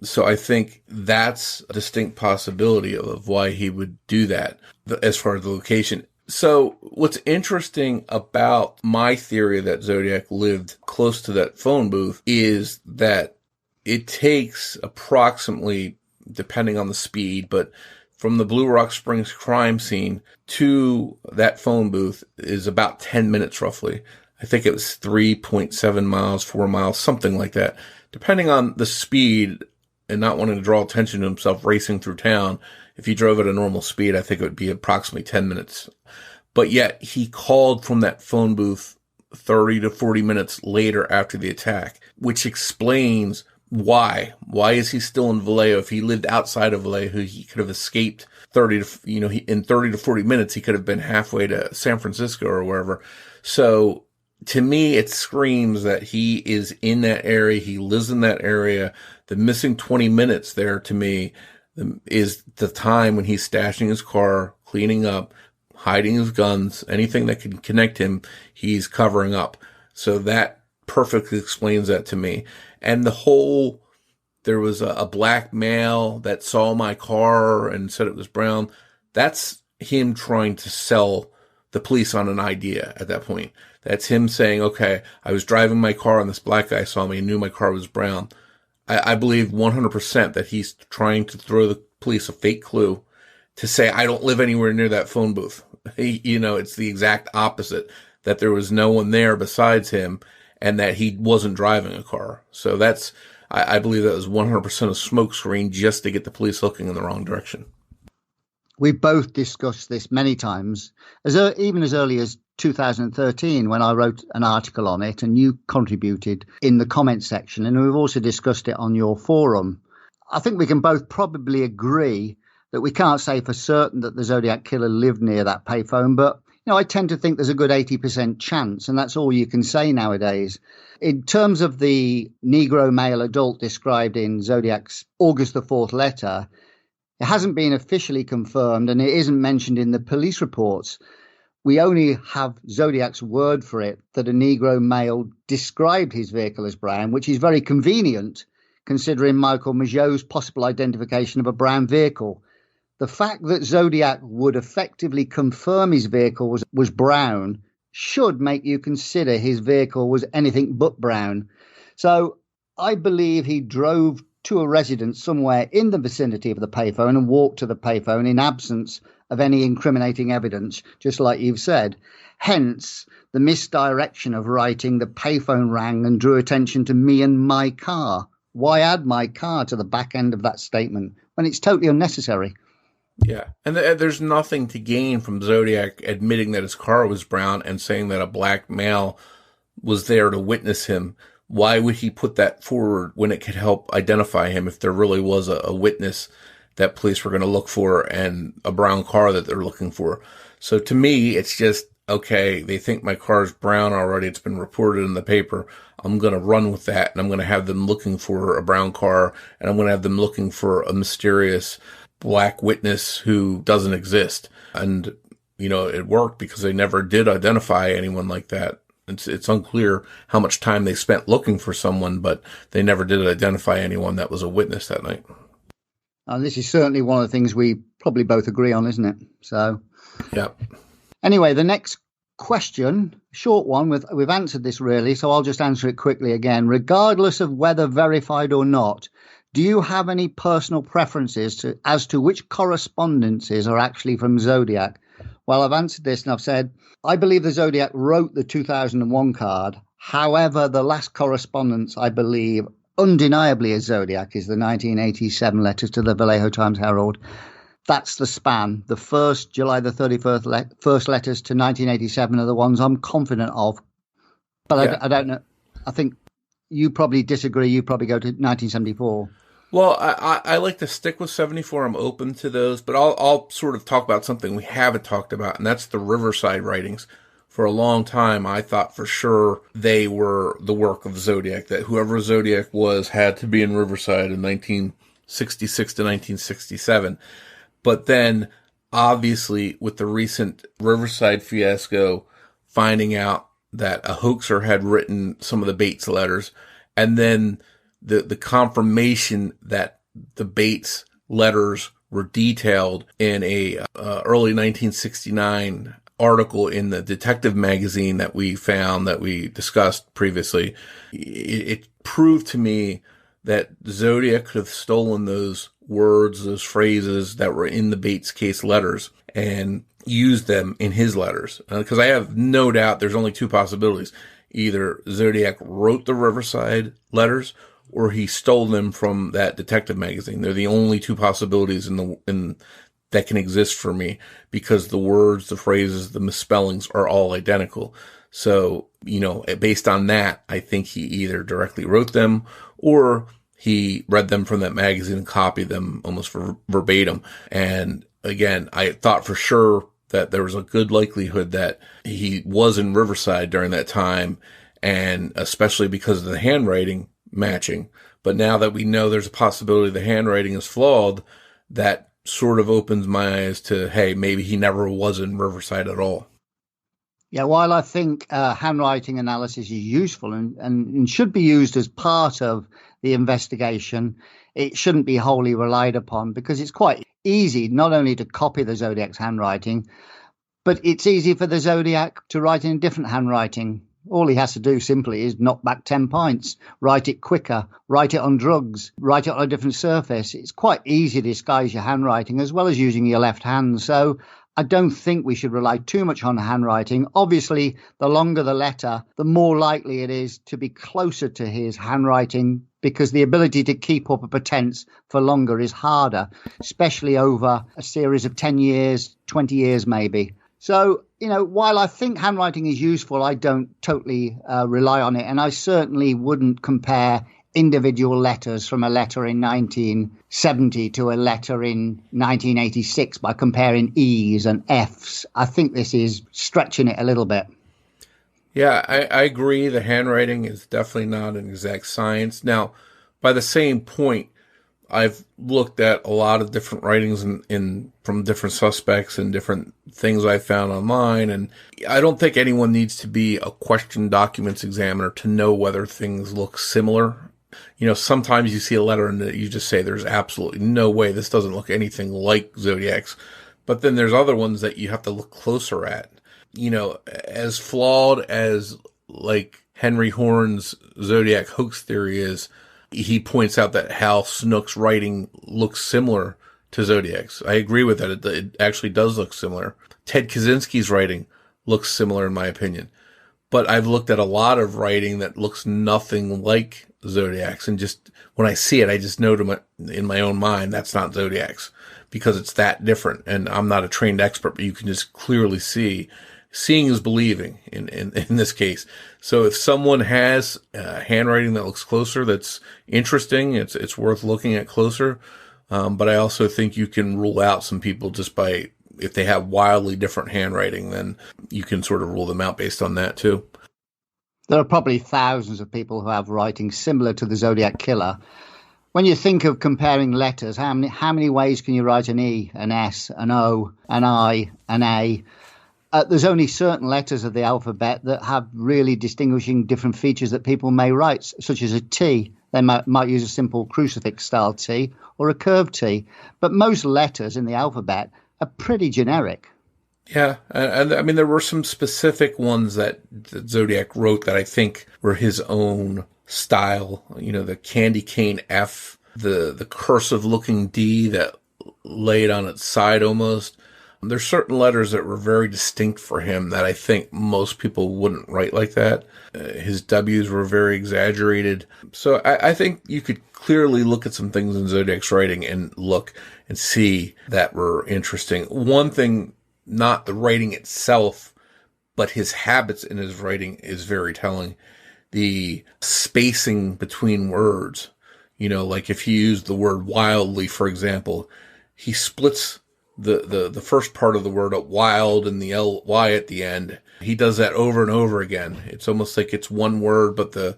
B: So I think that's a distinct possibility of why he would do that as far as the location. So what's interesting about my theory that Zodiac lived close to that phone booth is that it takes approximately, depending on the speed, but from the Blue Rock Springs crime scene to that phone booth is about 10 minutes roughly. I think it was 3.7 miles, 4 miles, something like that. Depending on the speed and not wanting to draw attention to himself racing through town, if he drove at a normal speed, I think it would be approximately 10 minutes. But yet he called from that phone booth 30 to 40 minutes later after the attack, which explains why. Why is he still in Vallejo? If he lived outside of Vallejo, he could have escaped in 30 to 40 minutes, he could have been halfway to San Francisco or wherever. So to me, it screams that he is in that area. He lives in that area. The missing 20 minutes there to me is the time when he's stashing his car, cleaning up, hiding his guns, anything that can connect him, he's covering up. So that perfectly explains that to me. And there was a black male that saw my car and said it was brown. That's him trying to sell the police on an idea at that point. That's him saying, okay, I was driving my car and this black guy saw me and knew my car was brown. I believe 100% that he's trying to throw the police a fake clue to say, I don't live anywhere near that phone booth. It's the exact opposite, that there was no one there besides him and that he wasn't driving a car. So I believe that was 100% a smokescreen just to get the police looking in the wrong direction.
C: We've both discussed this many times, even as early as 2013, when I wrote an article on it and you contributed in the comment section, and we've also discussed it on your forum. I think we can both probably agree that we can't say for certain that the Zodiac killer lived near that payphone, but I tend to think there's a good 80% chance, and that's all you can say nowadays. In terms of the Negro male adult described in Zodiac's August the 4th letter, it hasn't been officially confirmed and it isn't mentioned in the police reports. We only have Zodiac's word for it that a Negro male described his vehicle as brown, which is very convenient considering Michael Mageau's possible identification of a brown vehicle. The fact that Zodiac would effectively confirm his vehicle was brown should make you consider his vehicle was anything but brown. So I believe he drove to a residence somewhere in the vicinity of the payphone and walked to the payphone in absence of any incriminating evidence, just like you've said. Hence, the misdirection of writing the payphone rang and drew attention to me and my car. Why add my car to the back end of that statement when it's totally unnecessary?
B: Yeah, and there's nothing to gain from Zodiac admitting that his car was brown and saying that a black male was there to witness him. Why would he put that forward when it could help identify him if there really was a witness that police were going to look for and a brown car that they're looking for? So to me, it's just okay, they think my car's brown already. It's been reported in the paper. I'm going to run with that, and I'm going to have them looking for a brown car, and I'm going to have them looking for a mysterious black witness who doesn't exist. And, it worked because they never did identify anyone like that. It's unclear how much time they spent looking for someone, but they never did identify anyone that was a witness that night.
C: This is certainly one of the things we probably both agree on, isn't it? So,
B: yeah.
C: Anyway, the next question, short one, we've answered this really, so I'll just answer it quickly again. Regardless of whether verified or not, do you have any personal preferences as to which correspondences are actually from Zodiac? Well, I've answered this and I've said, I believe the Zodiac wrote the 2001 card. However, the last correspondence, I believe, undeniably is Zodiac, is the 1987 letters to the Vallejo Times-Herald. That's the span. The first, July the 31st, first letters to 1987 are the ones I'm confident of. But yeah. I don't know. I think you probably disagree. You probably go to 1974.
B: Well, I like to stick with 74. I'm open to those, but I'll sort of talk about something we haven't talked about, and that's the Riverside writings. For a long time, I thought for sure they were the work of Zodiac, that whoever Zodiac was had to be in Riverside in 1966 to 1967. But then, obviously, with the recent Riverside fiasco, finding out that a hoaxer had written some of the Bates letters, and then the confirmation that the Bates letters were detailed in a early 1969 article in the detective magazine that we found, that we discussed previously, it proved to me that Zodiac could have stolen those words, those phrases that were in the Bates case letters and used them in his letters. Because I have no doubt there's only two possibilities. Either Zodiac wrote the Riverside letters or he stole them from that detective magazine. They're the only two possibilities that can exist for me, because the words, the phrases, the misspellings are all identical. So, based on that, I think he either directly wrote them or he read them from that magazine and copied them almost verbatim. And again, I thought for sure that there was a good likelihood that he was in Riverside during that time, and especially because of the handwriting matching. But now that we know there's a possibility the handwriting is flawed, that sort of opens my eyes to, hey, maybe he never was in Riverside at all.
C: Yeah, while I think handwriting analysis is useful and should be used as part of the investigation, it shouldn't be wholly relied upon, because it's quite easy not only to copy the Zodiac's handwriting, but it's easy for the Zodiac to write in a different handwriting. All he has to do simply is knock back 10 points, write it quicker, write it on drugs, write it on a different surface. It's quite easy to disguise your handwriting as well as using your left hand. So I don't think we should rely too much on handwriting. Obviously, the longer the letter, the more likely it is to be closer to his handwriting, because the ability to keep up a pretense for longer is harder, especially over a series of 10 years, 20 years maybe. So, while I think handwriting is useful, I don't totally rely on it. And I certainly wouldn't compare individual letters from a letter in 1970 to a letter in 1986 by comparing E's and F's. I think this is stretching it a little bit.
B: Yeah, I agree. The handwriting is definitely not an exact science. Now, by the same point, I've looked at a lot of different writings from different suspects and different things I found online, and I don't think anyone needs to be a question documents examiner to know whether things look similar. Sometimes you see a letter and you just say there's absolutely no way this doesn't look anything like Zodiac's, but then there's other ones that you have to look closer at. As flawed as like Henry Horn's Zodiac hoax theory is, he points out that Hal Snook's writing looks similar to Zodiac's. I agree with that. It actually does look similar. Ted Kaczynski's writing looks similar in my opinion. But I've looked at a lot of writing that looks nothing like Zodiac's, and just when I see it, I just know in my own mind that's not Zodiac's, because it's that different. And I'm not a trained expert, but you can just clearly see. Seeing is believing in this case. So if someone has handwriting that looks closer, that's interesting, it's worth looking at closer. But I also think you can rule out some people just by if they have wildly different handwriting, then you can sort of rule them out based on that too.
C: There are probably thousands of people who have writing similar to the Zodiac Killer. When you think of comparing letters, how many ways can you write an E, an S, an O, an I, an A? There's only certain letters of the alphabet that have really distinguishing different features that people may write, such as a T. They might use a simple crucifix-style T or a curved T. But most letters in the alphabet are pretty generic.
B: Yeah, and I mean, there were some specific ones that Zodiac wrote that I think were his own style. You know, the candy cane F, the cursive-looking D that laid on its side almost. There's certain letters that were very distinct for him that I think most people wouldn't write like that. His W's were very exaggerated. So I think you could clearly look at some things in Zodiac's writing and look and see that were interesting. One thing, not the writing itself, but his habits in his writing is very telling. The spacing between words, you know, like if you use the word wildly, for example, he splits the first part of the word up, wild, and the L-Y at the end. He does that over and over again. It's almost like it's one word, but the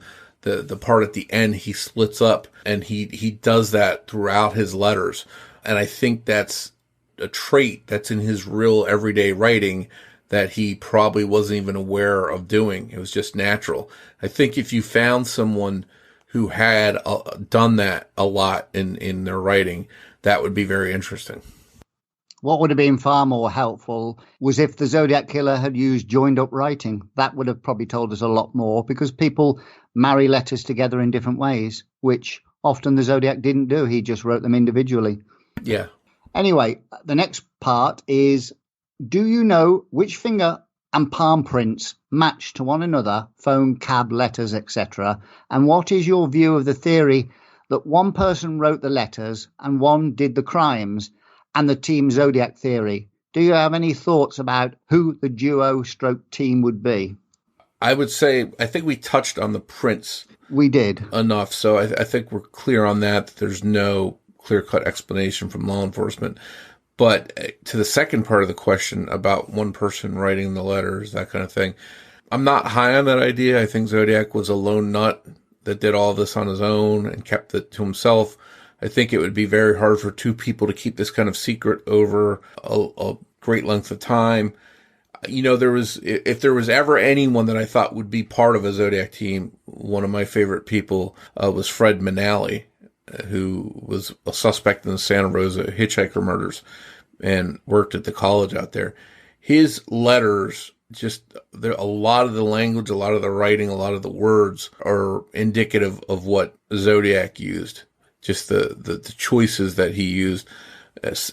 B: part at the end he splits up, and he does that throughout his letters. And I think that's a trait that's in his real everyday writing that he probably wasn't even aware of doing. It was just natural. I think if you found someone who had done that a lot in their writing, that would be very interesting.
C: What would have been far more helpful was if the Zodiac Killer had used joined up writing. That would have probably told us a lot more, because people marry letters together in different ways, which often the Zodiac didn't do. He just wrote them individually.
B: Yeah.
C: Anyway, the next part is, do you know which finger and palm prints match to one another, phone, cab, letters, etc.? And what is your view of the theory that one person wrote the letters and one did the crimes, and the Team Zodiac theory? Do you have any thoughts about who the duo/team would be?
B: I would say, I think we touched on the prints.
C: We did.
B: Enough. So I think we're clear on that. There's no clear-cut explanation from law enforcement. But to the second part of the question about one person writing the letters, that kind of thing, I'm not high on that idea. I think Zodiac was a lone nut that did all this on his own and kept it to himself. I think it would be very hard for two people to keep this kind of secret over a great length of time. You know, if there was ever anyone that I thought would be part of a Zodiac team, one of my favorite people was Fred Manali, who was a suspect in the Santa Rosa hitchhiker murders and worked at the college out there. His letters, a lot of the language, a lot of the writing, a lot of the words are indicative of what Zodiac used. Just the choices that he used.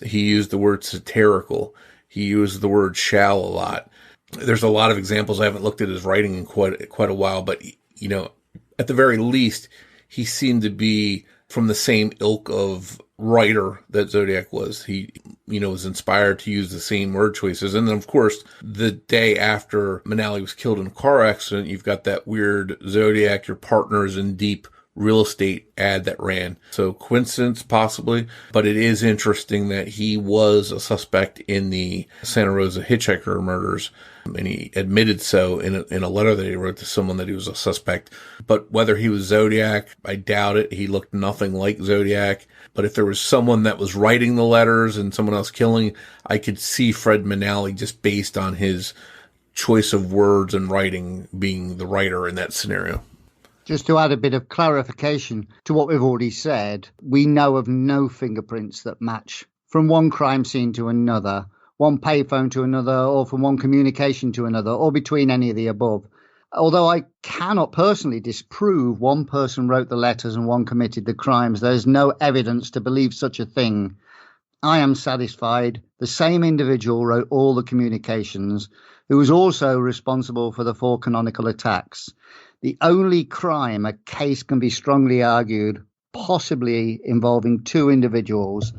B: He used the word satirical. He used the word shall a lot. There's a lot of examples. I haven't looked at his writing in quite a while, but, you know, at the very least, he seemed to be from the same ilk of writer that Zodiac was. He, you know, was inspired to use the same word choices. And then, of course, the day after Manali was killed in a car accident, you've got that weird Zodiac, your partner's in deep real estate ad that ran. So coincidence, possibly, but it is interesting that he was a suspect in the Santa Rosa hitchhiker murders, and he admitted so in a letter that he wrote to someone that he was a suspect. But whether he was Zodiac, I doubt it. He looked nothing like Zodiac. But if there was someone that was writing the letters and someone else killing, I could see Fred Manali, just based on his choice of words and writing, being the writer in that scenario.
C: Just to add a bit of clarification to what we've already said, we know of no fingerprints that match from one crime scene to another, one payphone to another, or from one communication to another, or between any of the above. Although I cannot personally disprove one person wrote the letters and one committed the crimes, there's no evidence to believe such a thing. I am satisfied the same individual wrote all the communications, who was also responsible for the 4 canonical attacks. The only crime a case can be strongly argued, possibly involving 2 individuals,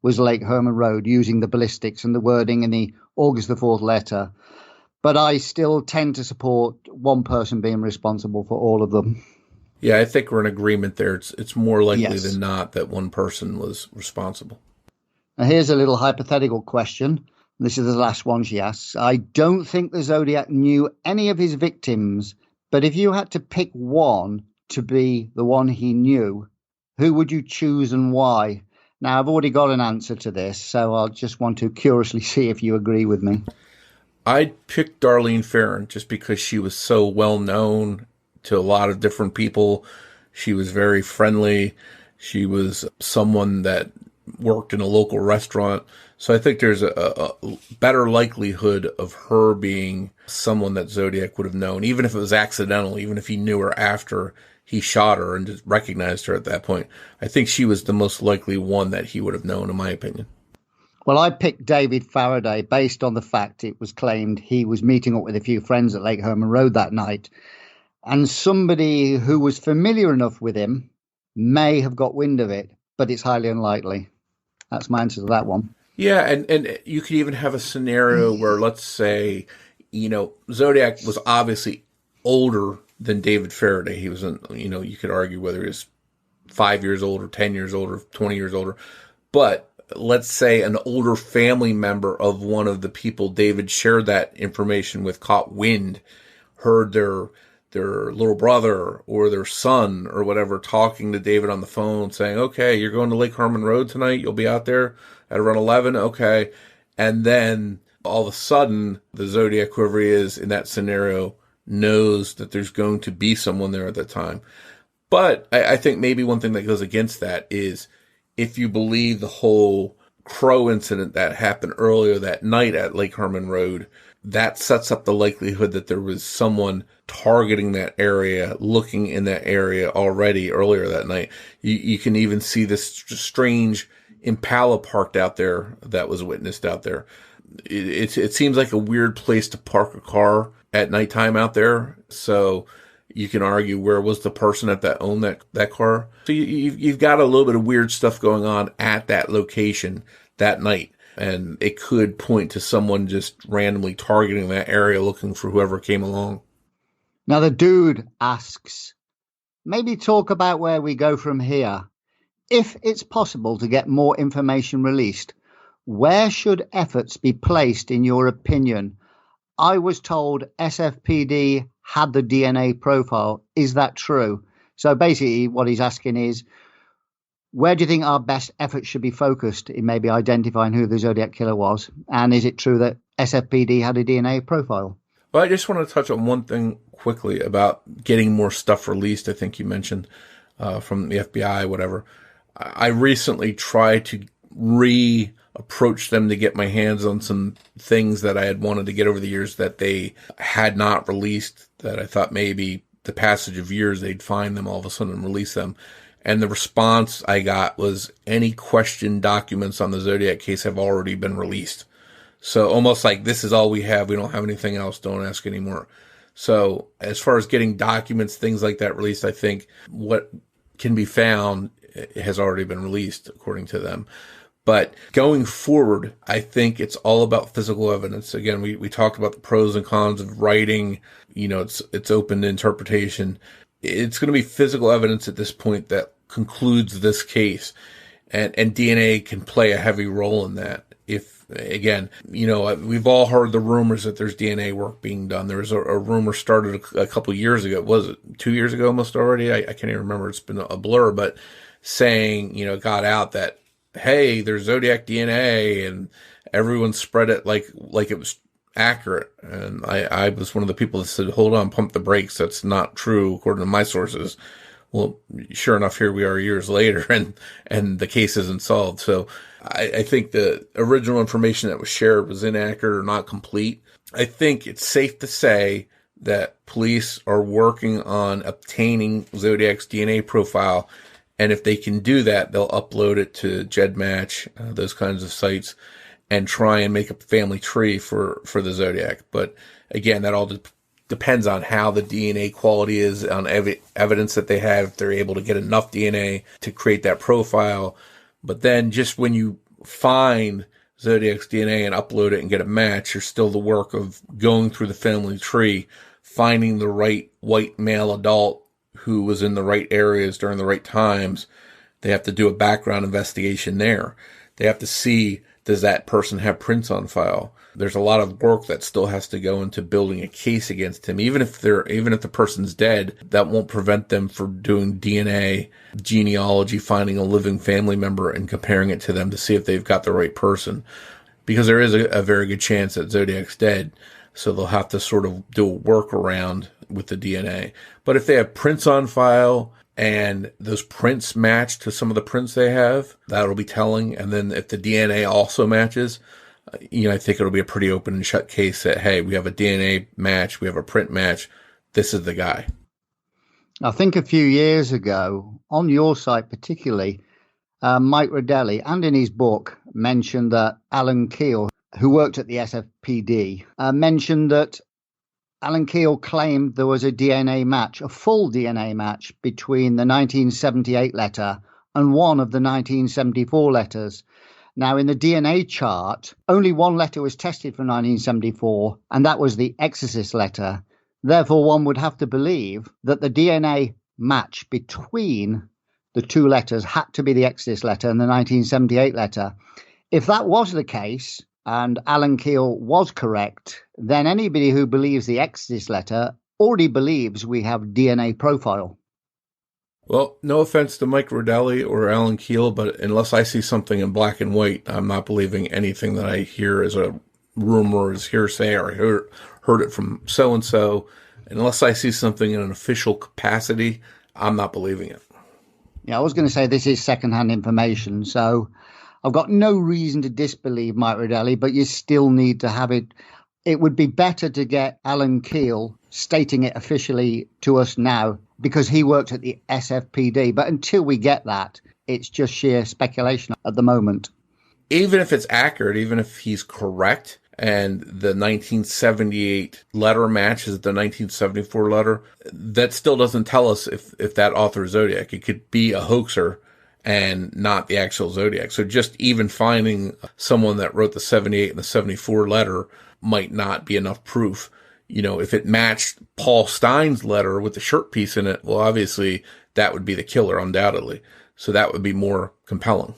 C: was Lake Herman Road, using the ballistics and the wording in the August the 4th letter. But I still tend to support one person being responsible for all of them.
B: Yeah, I think we're in agreement there. It's more likely
C: Yes.
B: than not that one person was responsible.
C: Now here's a little hypothetical question. This is the last one she asks. I don't think the Zodiac knew any of his victims, but if you had to pick one to be the one he knew, who would you choose and why? Now, I've already got an answer to this, so I'll just want to curiously see if you agree with me.
B: I'd pick Darlene Ferrin just because she was so well known to a lot of different people. She was very friendly. She was someone that worked in a local restaurant. So I think there's a better likelihood of her being someone that Zodiac would have known, even if it was accidental, even if he knew her after he shot her and just recognized her at that point. I think she was the most likely one that he would have known, in my opinion.
C: Well, I picked David Faraday based on the fact it was claimed he was meeting up with a few friends at Lake Herman Road that night. And somebody who was familiar enough with him may have got wind of it, but it's highly unlikely. That's my answer to that one.
B: Yeah, and you could even have a scenario where, let's say, Zodiac was obviously older than David Faraday. He was, you could argue whether he was 5 years older, 10 years older, 20 years older. But let's say an older family member of one of the people David shared that information with caught wind, heard their little brother or their son or whatever talking to David on the phone saying, okay, you're going to Lake Herman Road tonight. You'll be out there at around 11. Okay. And then all of a sudden the Zodiac, whoever he is in that scenario, knows that there's going to be someone there at that time. But I think maybe one thing that goes against that is if you believe the whole crow incident that happened earlier that night at Lake Herman Road, that sets up the likelihood that there was someone targeting that area, looking in that area already earlier that night. You can even see this strange Impala parked out there that was witnessed out there. It seems like a weird place to park a car at nighttime out there. So you can argue, where was the person that owned that car? So you've got a little bit of weird stuff going on at that location that night. And it could point to someone just randomly targeting that area, looking for whoever came along.
C: Now, the dude asks, maybe talk about where we go from here. If it's possible to get more information released, where should efforts be placed in your opinion? I was told SFPD had the DNA profile. Is that true? So basically what he's asking is, where do you think our best efforts should be focused in maybe identifying who the Zodiac killer was? And is it true that SFPD had a DNA profile?
B: Well, I just want to touch on one thing quickly about getting more stuff released. I think you mentioned from the FBI, whatever. I recently tried to approach them to get my hands on some things that I had wanted to get over the years that they had not released, that I thought maybe the passage of years they'd find them all of a sudden and release them. And the response I got was, any question documents on the Zodiac case have already been released. So almost like, this is all we have. We don't have anything else. Don't ask anymore. So as far as getting documents, things like that released, I think what can be found has already been released according to them. But going forward, I think it's all about physical evidence. Again, we talked about the pros and cons of writing. It's open to interpretation. It's going to be physical evidence at this point that concludes this case. And DNA can play a heavy role in that. If, again, we've all heard the rumors that there's DNA work being done. There was a rumor started a couple years ago. Was it 2 years ago almost already? I can't even remember. It's been a blur, but saying, it got out that, hey, there's Zodiac DNA, and everyone spread it like it was accurate. And I was one of the people that said, hold on, pump the brakes. That's not true according to my sources. Well, sure enough, here we are years later, and the case isn't solved. So I think the original information that was shared was inaccurate or not complete. I think it's safe to say that police are working on obtaining Zodiac's DNA profile. And if they can do that, they'll upload it to GEDmatch, those kinds of sites, and try and make a family tree for the Zodiac. But again, that all depends on how the DNA quality is, on evidence that they have, if they're able to get enough DNA to create that profile. But then just when you find Zodiac's DNA and upload it and get a match, there's still the work of going through the family tree, finding the right white male adult who was in the right areas during the right times. They have to do a background investigation there. They have to see, does that person have prints on file? There's a lot of work that still has to go into building a case against him. Even if the person's dead, that won't prevent them from doing DNA, genealogy, finding a living family member and comparing it to them to see if they've got the right person. Because there is a very good chance that Zodiac's dead. So they'll have to sort of do a workaround with the DNA. But if they have prints on file and those prints match to some of the prints they have, that'll be telling. And then if the DNA also matches, I think it'll be a pretty open and shut case that, hey, we have a DNA match, we have a print match, this is the guy.
C: I think a few years ago, on your site particularly, Mike Rodelli, and in his book, mentioned that Alan Keel, who worked at the SFPD, mentioned that Alan Keel claimed there was a DNA match, a full DNA match, between the 1978 letter and one of the 1974 letters. Now, in the DNA chart, only one letter was tested for 1974, and that was the Exorcist letter. Therefore, one would have to believe that the DNA match between the two letters had to be the Exorcist letter and the 1978 letter. If that was the case, and Alan Keel was correct, then anybody who believes the Exorcist letter already believes we have DNA profile.
B: Well, no offense to Mike Rodelli or Alan Keel, but unless I see something in black and white, I'm not believing anything that I hear as a rumor, as hearsay, or I heard it from so-and-so. Unless I see something in an official capacity, I'm not believing it.
C: Yeah, I was going to say this is secondhand information, so I've got no reason to disbelieve Mike Rodelli, but you still need to have it. It would be better to get Alan Keel stating it officially to us now, because he worked at the SFPD. But until we get that, it's just sheer speculation at the moment.
B: Even if it's accurate, even if he's correct, and the 1978 letter matches the 1974 letter, that still doesn't tell us if that author is Zodiac. It could be a hoaxer and not the actual Zodiac. So just even finding someone that wrote the 78 and the 74 letter might not be enough proof. If it matched Paul Stein's letter with the shirt piece in it, well, obviously that would be the killer, undoubtedly. So that would be more compelling.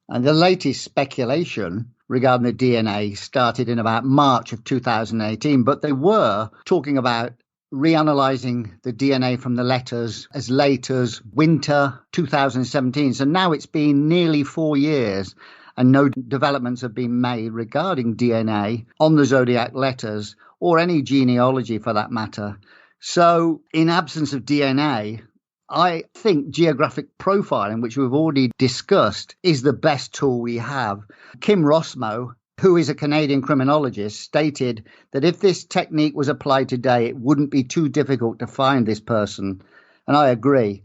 C: And the latest speculation regarding the DNA started in about March of 2018, but they were talking about reanalyzing the DNA from the letters as late as winter 2017. So now it's been nearly 4 years and no developments have been made regarding DNA on the Zodiac letters or any genealogy for that matter. So in absence of DNA, I think geographic profiling, which we've already discussed, is the best tool we have. Kim Rossmo, who is a Canadian criminologist, stated that if this technique was applied today, it wouldn't be too difficult to find this person. And I agree.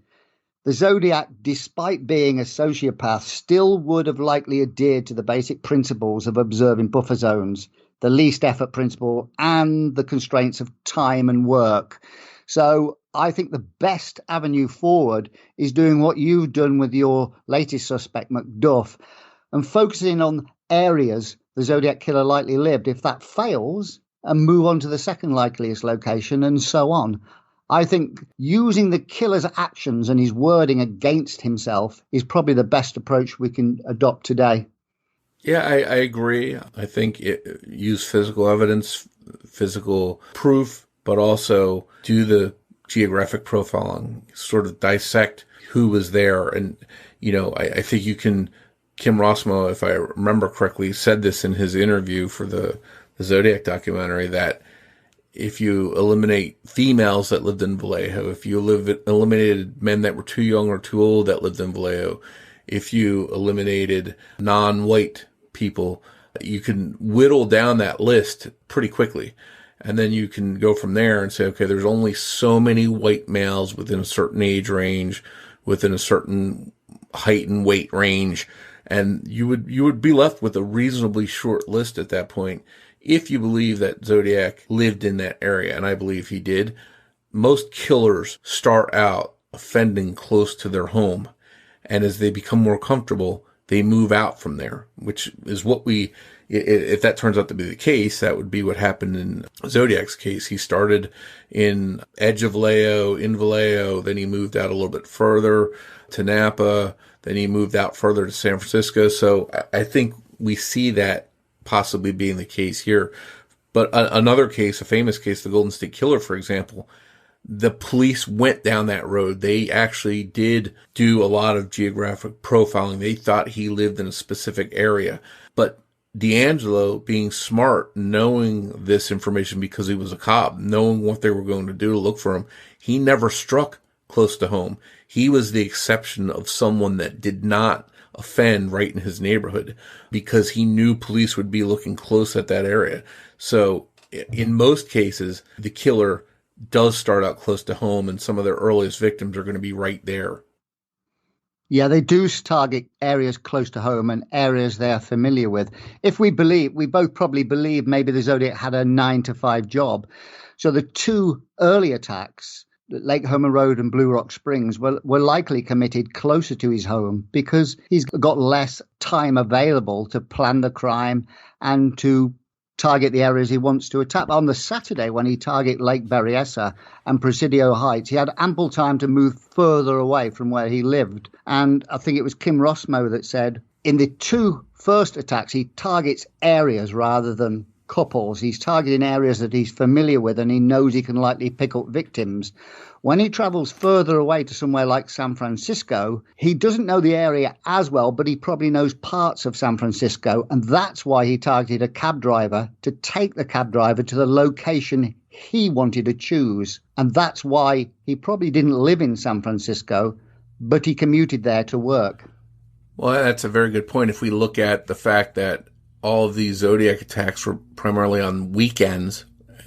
C: The Zodiac, despite being a sociopath, still would have likely adhered to the basic principles of observing buffer zones, the least effort principle, and the constraints of time and work. So I think the best avenue forward is doing what you've done with your latest suspect, McDuff, and focusing on areas the Zodiac killer likely lived. If that fails, and move on to the second likeliest location, and so on. I think using the killer's actions and his wording against himself is probably the best approach we can adopt today.
B: Yeah, I agree. I think use physical evidence, physical proof, but also do the geographic profiling, sort of dissect who was there. And, I think you can, Kim Rossmo, if I remember correctly, said this in his interview for the Zodiac documentary, that if you eliminate females that lived in Vallejo, if you eliminated men that were too young or too old that lived in Vallejo, if you eliminated non-white people, you can whittle down that list pretty quickly. And then you can go from there and say, okay, there's only so many white males within a certain age range, within a certain height and weight range. And you would be left with a reasonably short list at that point. If you believe that Zodiac lived in that area, and I believe he did, most killers start out offending close to their home. And as they become more comfortable, they move out from there, which is what if that turns out to be the case, that would be what happened in Zodiac's case. He started in edge of Vallejo, in Vallejo, then he moved out a little bit further to Napa, then he moved out further to San Francisco. So I think we see that possibly being the case here. But another case, a famous case, the Golden State Killer, for example, the police went down that road. They actually did do a lot of geographic profiling. They thought he lived in a specific area. But D'Angelo, being smart, knowing this information because he was a cop, knowing what they were going to do to look for him, he never struck close to home. He was the exception of someone that did not offend right in his neighborhood because he knew police would be looking close at that area. So in most cases, the killer does start out close to home, and some of their earliest victims are going to be right there.
C: Yeah, they do target areas close to home and areas they are familiar with. If we both probably believe maybe the Zodiac had a 9-to-5 job. So the two early attacks, Lake Homer Road and Blue Rock Springs, were likely committed closer to his home because he's got less time available to plan the crime and to target the areas he wants to attack. On the Saturday, when he targeted Lake Berryessa and Presidio Heights, he had ample time to move further away from where he lived. And I think it was Kim Rossmo that said, in the two first attacks, he targets areas rather than couples. He's targeting areas that he's familiar with and he knows he can likely pick up victims. When he travels further away to somewhere like San Francisco, he doesn't know the area as well, but he probably knows parts of San Francisco. And that's why he targeted a cab driver to take the cab driver to the location he wanted to choose. And that's why he probably didn't live in San Francisco, but he commuted there to work.
B: Well, that's a very good point. If we look at the fact that all of these Zodiac attacks were primarily on weekends,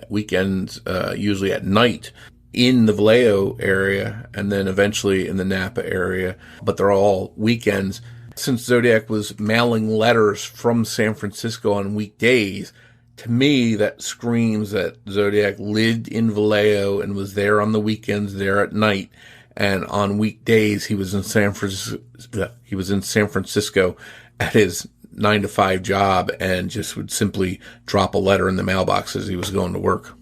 B: usually at night, in the Vallejo area and then eventually in the Napa area, but they're all weekends. Since Zodiac was mailing letters from San Francisco on weekdays, to me that screams that Zodiac lived in Vallejo and was there on the weekends, there at night, and on weekdays he was in San Francisco at his 9-to-5 job and just would simply drop a letter in the mailbox as he was going to work.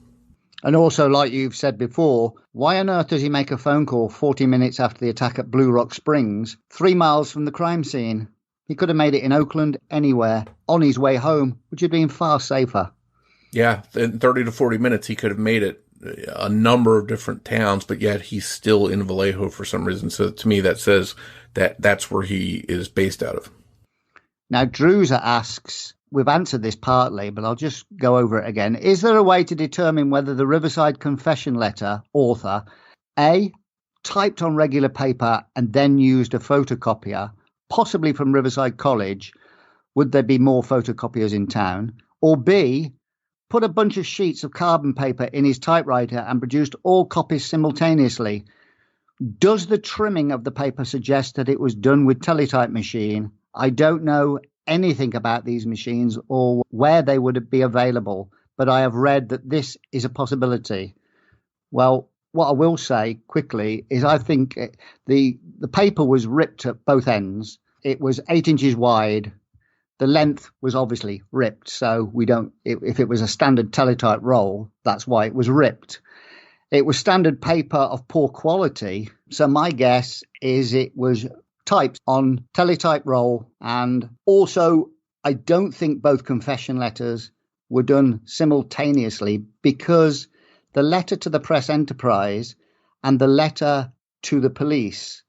C: And also, like you've said before, why on earth does he make a phone call 40 minutes after the attack at Blue Rock Springs, 3 miles from the crime scene? He could have made it in Oakland, anywhere, on his way home, which would have been far safer.
B: Yeah, in 30 to 40 minutes, he could have made it a number of different towns, but yet he's still in Vallejo for some reason. So to me, that says that that's where he is based out of.
C: Now, Druza asks, we've answered this partly, but I'll just go over it again. Is there a way to determine whether the Riverside confession letter author, A, typed on regular paper and then used a photocopier, possibly from Riverside College? Would there be more photocopiers in town? Or B, put a bunch of sheets of carbon paper in his typewriter and produced all copies simultaneously? Does the trimming of the paper suggest that it was done with teletype machine? I don't know anything about these machines or where they would be available, but I have read that this is a possibility. Well, what I will say quickly is I think the paper was ripped at both ends. It was 8 inches wide. The length was obviously ripped, so if it was a standard teletype roll, that's why it was ripped. It was standard paper of poor quality, so my guess is it was typed on teletype roll, and also I don't think both confession letters were done simultaneously because the letter to the Press Enterprise and the letter to the police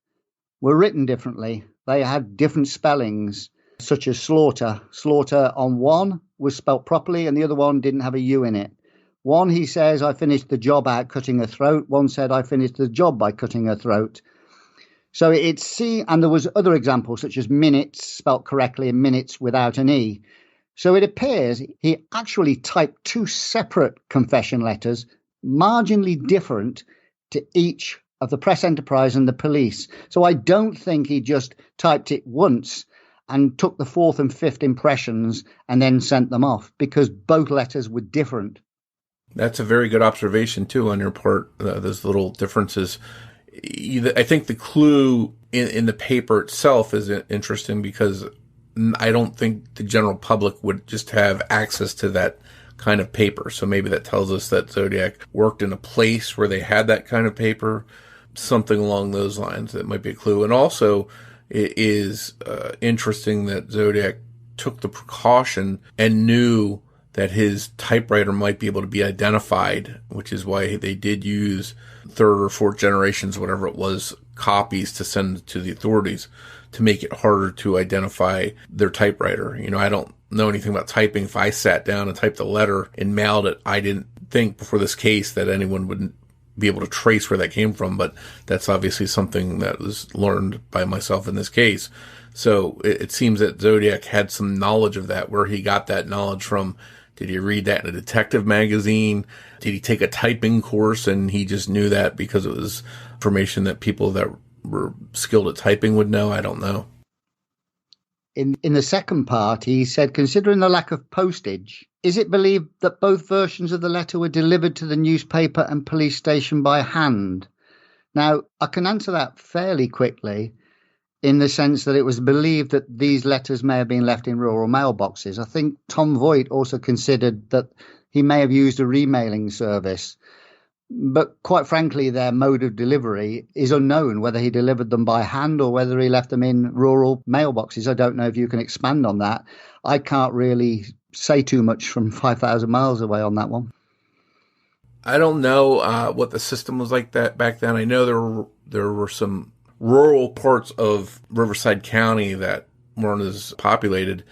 C: were written differently. They had different spellings, such as slaughter. Slaughter on one was spelt properly and the other one didn't have a U in it. One, he says, I finished the job out cutting her throat. One said, I finished the job by cutting her throat. So and there was other examples such as minutes spelt correctly and minutes without an E. So it appears he actually typed two separate confession letters, marginally different to each of the Press Enterprise and the police. So I don't think he just typed it once and took the fourth and fifth impressions and then sent them off, because both letters were different.
B: That's a very good observation too on your part, those little differences. I think the clue in the paper itself is interesting because I don't think the general public would just have access to that kind of paper. So maybe that tells us that Zodiac worked in a place where they had that kind of paper, something along those lines. That might be a clue. And also it is interesting that Zodiac took the precaution and knew that his typewriter might be able to be identified, which is why they did use third or fourth generations, whatever it was, copies to send to the authorities to make it harder to identify their typewriter. I don't know anything about typing. If I sat down and typed a letter and mailed it, I didn't think before this case that anyone would be able to trace where that came from, but that's obviously something that was learned by myself in this case. So it seems that Zodiac had some knowledge of that. Where he got that knowledge from? Did he read that in a detective magazine? Did he take a typing course and he just knew that because it was information that people that were skilled at typing would know? I don't know.
C: In the second part, he said, considering the lack of postage, is it believed that both versions of the letter were delivered to the newspaper and police station by hand? Now, I can answer that fairly quickly, in the sense that it was believed that these letters may have been left in rural mailboxes. I think Tom Voigt also considered that he may have used a remailing service. But quite frankly, their mode of delivery is unknown, whether he delivered them by hand or whether he left them in rural mailboxes. I don't know if you can expand on that. I can't really say too much from 5,000 miles away on that one.
B: I don't know what the system was like that back then. I know there were some rural parts of Riverside County that weren't as populated,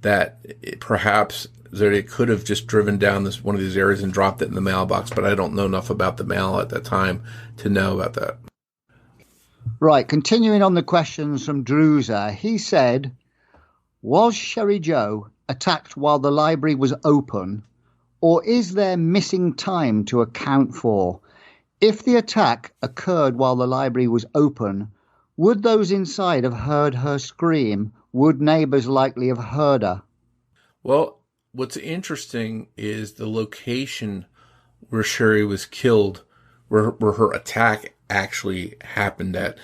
B: that perhaps Zodiac could have just driven down one of these areas and dropped it in the mailbox, but I don't know enough about the mail at that time to know about that.
C: Right, continuing on the questions from Druza, he said, was Sherry Joe attacked while the library was open, or is there missing time to account for? If the attack occurred while the library was open, would those inside have heard her scream? Would neighbours likely have heard her?
B: Well, what's interesting is the location where Sherry was killed, where her attack actually happened at,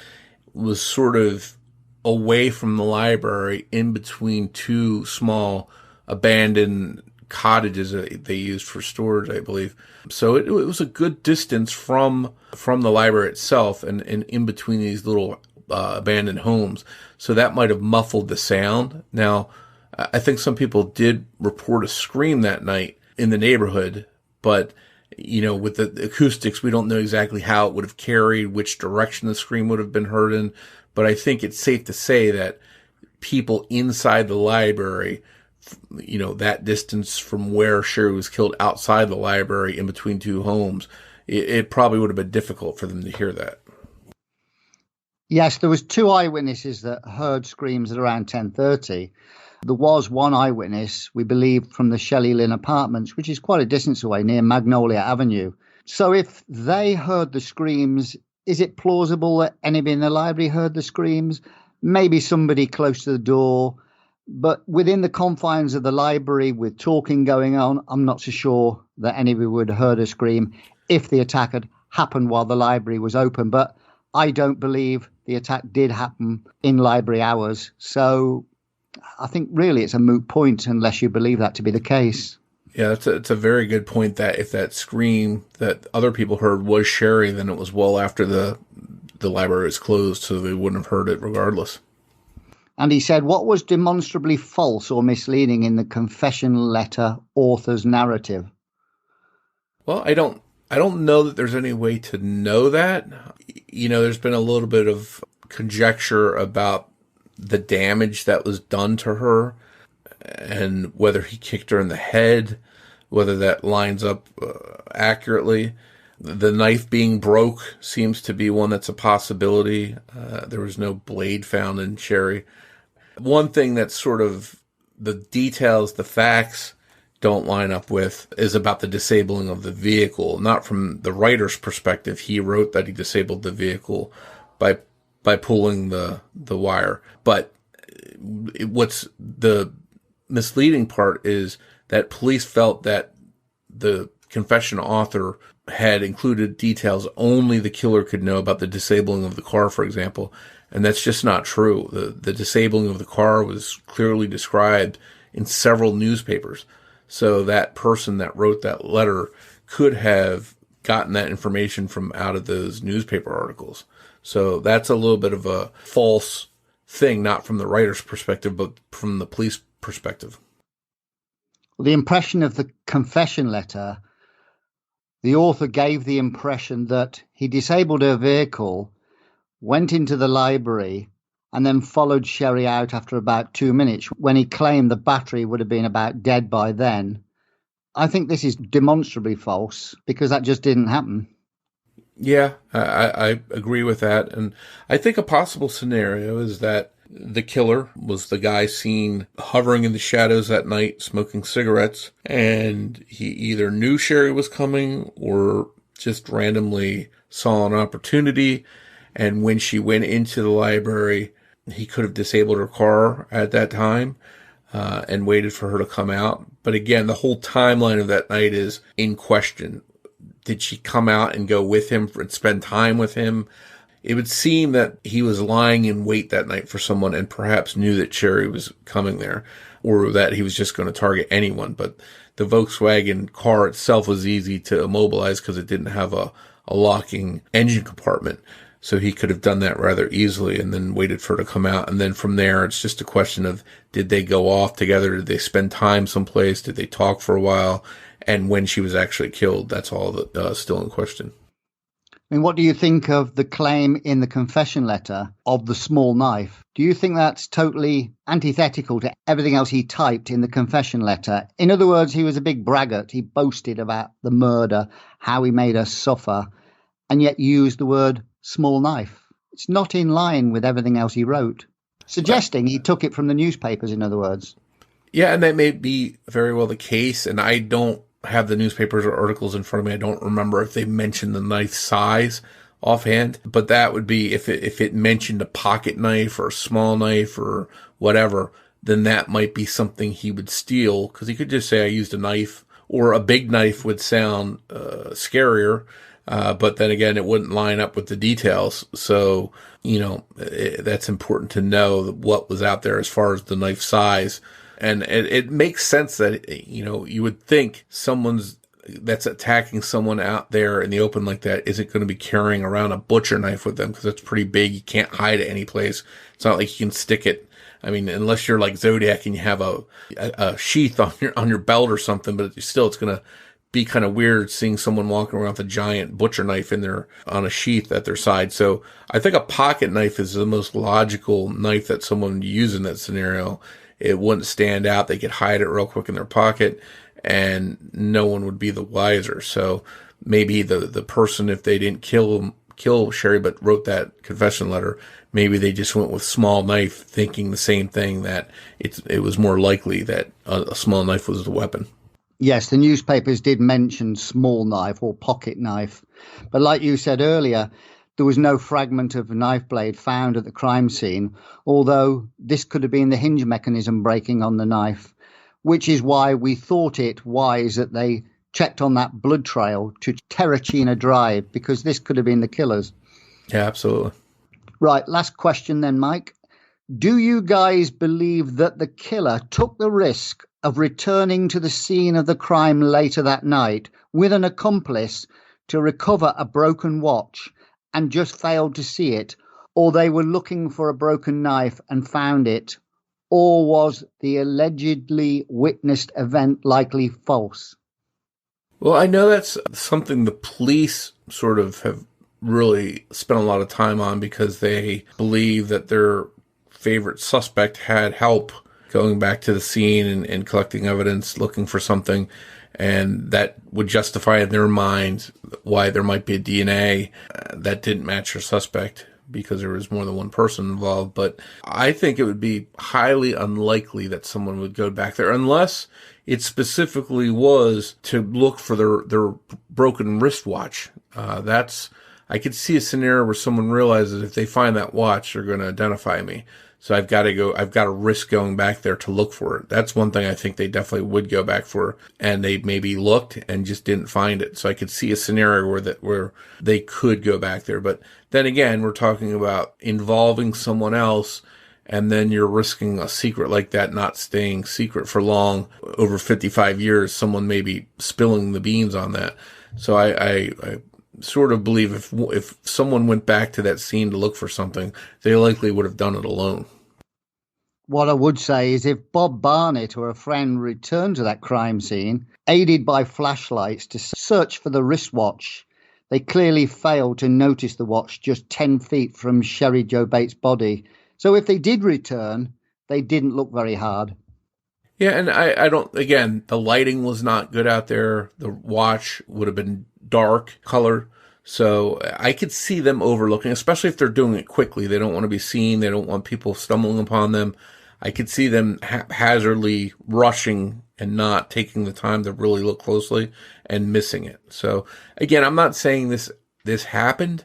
B: was sort of away from the library, in between two small abandoned cottages that they used for storage, I believe. So it was a good distance from the library itself and in between these little abandoned homes. So that might have muffled the sound. Now, I think some people did report a scream that night in the neighborhood, but with the acoustics, we don't know exactly how it would have carried, which direction the scream would have been heard in. But I think it's safe to say that people inside the library, that distance from where Sherry was killed outside the library in between two homes, it probably would have been difficult for them to hear that.
C: Yes, there was two eyewitnesses that heard screams at around 10:30. There was one eyewitness, we believe, from the Shelley Lynn apartments, which is quite a distance away near Magnolia Avenue. So if they heard the screams, is it plausible that anybody in the library heard the screams? Maybe somebody close to the door. But within the confines of the library with talking going on, I'm not so sure that anybody would have heard a scream if the attack had happened while the library was open. But I don't believe the attack did happen in library hours. So I think really it's a moot point unless you believe that to be the case.
B: Yeah, it's a very good point, that if that scream that other people heard was Sherry, then it was well after the library was closed, so they wouldn't have heard it regardless.
C: And he said, what was demonstrably false or misleading in the confession letter author's narrative?
B: Well, I don't know that there's any way to know that. There's been a little bit of conjecture about the damage that was done to her and whether he kicked her in the head, whether that lines up accurately. The knife being broke seems to be one that's a possibility. There was no blade found in Sherry. One thing that's sort of the details, the facts don't line up with is about the disabling of the vehicle. Not from the writer's perspective. He wrote that he disabled the vehicle by pulling the wire. But what's the misleading part is that police felt that the confession author had included details only the killer could know about the disabling of the car, for example. And that's just not true. The disabling of the car was clearly described in several newspapers. So that person that wrote that letter could have gotten that information from out of those newspaper articles. So that's a little bit of a false thing, not from the writer's perspective, but from the police perspective.
C: Well, the impression of the confession letter, the author gave the impression that he disabled her vehicle, went into the library, and then followed Sherry out after about 2 minutes when he claimed the battery would have been about dead by then. I think this is demonstrably false because that just didn't happen.
B: Yeah, I agree with that. And I think a possible scenario is that the killer was the guy seen hovering in the shadows that night, smoking cigarettes, and he either knew Sherry was coming or just randomly saw an opportunity. And when she went into the library, he could have disabled her car at that time and waited for her to come out. But again, the whole timeline of that night is in question. Did she come out and go with him and spend time with him? It would seem that he was lying in wait that night for someone and perhaps knew that Sherry was coming there, or that he was just going to target anyone. But the Volkswagen car itself was easy to immobilize because it didn't have a locking engine compartment. So he could have done that rather easily and then waited for her to come out. And then from there, it's just a question of, did they go off together? Did they spend time someplace? Did they talk for a while? And when she was actually killed, that's all that still in question.
C: I mean, what do you think of the claim in the confession letter of the small knife? Do you think that's totally antithetical to everything else he typed in the confession letter? In other words, he was a big braggart. He boasted about the murder, how he made her suffer, and yet used the word small knife. It's not in line with everything else he wrote, suggesting he took it from the newspapers, in other words.
B: Yeah, and that may be very well the case, and I don't have the newspapers or articles in front of me. I don't remember if they mentioned the knife size offhand, but that would be if it mentioned a pocket knife or a small knife or whatever, then that might be something he would steal, because he could just say, I used a knife, or a big knife would sound scarier. But then again, it wouldn't line up with the details. So, that's important to know what was out there as far as the knife size. And it makes sense that, you would think that's attacking someone out there in the open like that isn't going to be carrying around a butcher knife with them, because it's pretty big. You can't hide it any place. It's not like you can stick it. I mean, unless you're like Zodiac and you have a sheath on your belt or something, but still it's going to be kind of weird seeing someone walking around with a giant butcher knife on a sheath at their side. So I think a pocket knife is the most logical knife that someone would use in that scenario. It wouldn't stand out. They could hide it real quick in their pocket and no one would be the wiser. So maybe the person, if they didn't kill Sherry, but wrote that confession letter, maybe they just went with small knife, thinking the same thing, that it was more likely that a small knife was the weapon.
C: Yes, the newspapers did mention small knife or pocket knife. But like you said earlier, there was no fragment of a knife blade found at the crime scene, although this could have been the hinge mechanism breaking on the knife, which is why we thought it wise that they checked on that blood trail to Terracina Drive, because this could have been the killers.
B: Yeah, absolutely.
C: Right, last question then, Mike. Do you guys believe that the killer took the risk of returning to the scene of the crime later that night with an accomplice to recover a broken watch and just failed to see it, or they were looking for a broken knife and found it, or was the allegedly witnessed event likely false?
B: Well, I know that's something the police sort of have really spent a lot of time on, because they believe that their favorite suspect had help going back to the scene and collecting evidence, looking for something, and that would justify in their mind why there might be a DNA that didn't match your suspect, because there was more than one person involved. But I think it would be highly unlikely that someone would go back there, unless it specifically was to look for their broken wristwatch. I could see a scenario where someone realizes if they find that watch, they're going to identify me. So I've got to risk going back there to look for it. That's one thing I think they definitely would go back for, and they maybe looked and just didn't find it. So I could see a scenario where they could go back there. But then again, we're talking about involving someone else, and then you're risking a secret like that not staying secret for long, over 55 years, someone maybe spilling the beans on that. So I sort of believe if someone went back to that scene to look for something, they likely would have done it alone.
C: What I would say is if Bob Barnett or a friend returned to that crime scene, aided by flashlights to search for the wristwatch, they clearly failed to notice the watch just 10 feet from Sherry Jo Bates' body. So if they did return, they didn't look very hard.
B: Yeah, and I don't, again, the lighting was not good out there. The watch would have been dark color. So I could see them overlooking, especially if they're doing it quickly. They don't want to be seen. They don't want people stumbling upon them. I could see them haphazardly rushing and not taking the time to really look closely and missing it. So again, I'm not saying this happened,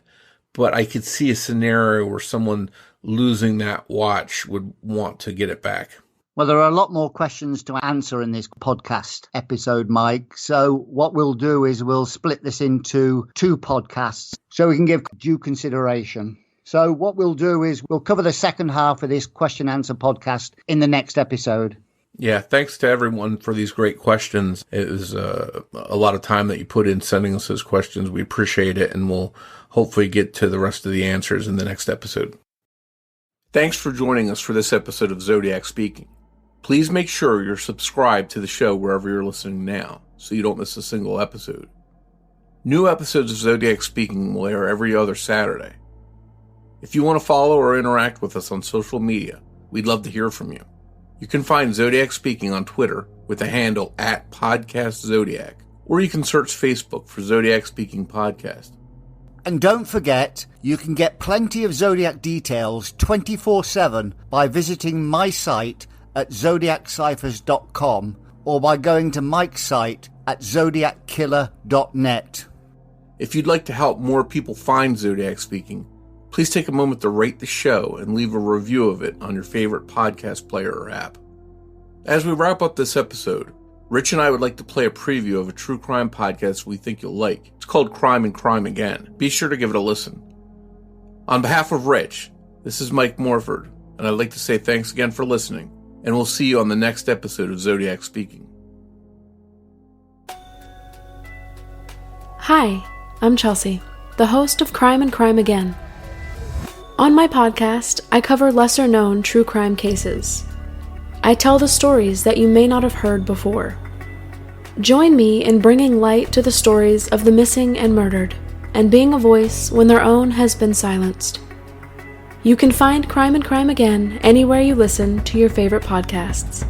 B: but I could see a scenario where someone losing that watch would want to get it back.
C: Well, there are a lot more questions to answer in this podcast episode, Mike. So what we'll do is we'll split this into 2 podcasts so we can give due consideration. So what we'll do is we'll cover the second half of this question answer podcast in the next episode.
B: Yeah, thanks to everyone for these great questions. It was a lot of time that you put in sending us those questions. We appreciate it, and we'll hopefully get to the rest of the answers in the next episode. Thanks for joining us for this episode of Zodiac Speaking. Please make sure you're subscribed to the show wherever you're listening now, so you don't miss a single episode. New episodes of Zodiac Speaking will air every other Saturday. If you want to follow or interact with us on social media, we'd love to hear from you. You can find Zodiac Speaking on Twitter with the handle @PodcastZodiac, or you can search Facebook for Zodiac Speaking Podcast.
C: And don't forget, you can get plenty of Zodiac details 24/7 by visiting my site at zodiacciphers.com or by going to Mike's site at zodiackiller.net.
B: If you'd like to help more people find Zodiac Speaking, please take a moment to rate the show and leave a review of it on your favorite podcast player or app. As we wrap up this episode, Rich and I would like to play a preview of a true crime podcast we think you'll like. It's called Crime and Crime Again. Be sure to give it a listen. On behalf of Rich, this is Mike Morford, and I'd like to say thanks again for listening, and we'll see you on the next episode of Zodiac Speaking.
D: Hi, I'm Chelsea, the host of Crime and Crime Again. On my podcast, I cover lesser-known true crime cases. I tell the stories that you may not have heard before. Join me in bringing light to the stories of the missing and murdered, and being a voice when their own has been silenced. You can find Crime and Crime Again anywhere you listen to your favorite podcasts.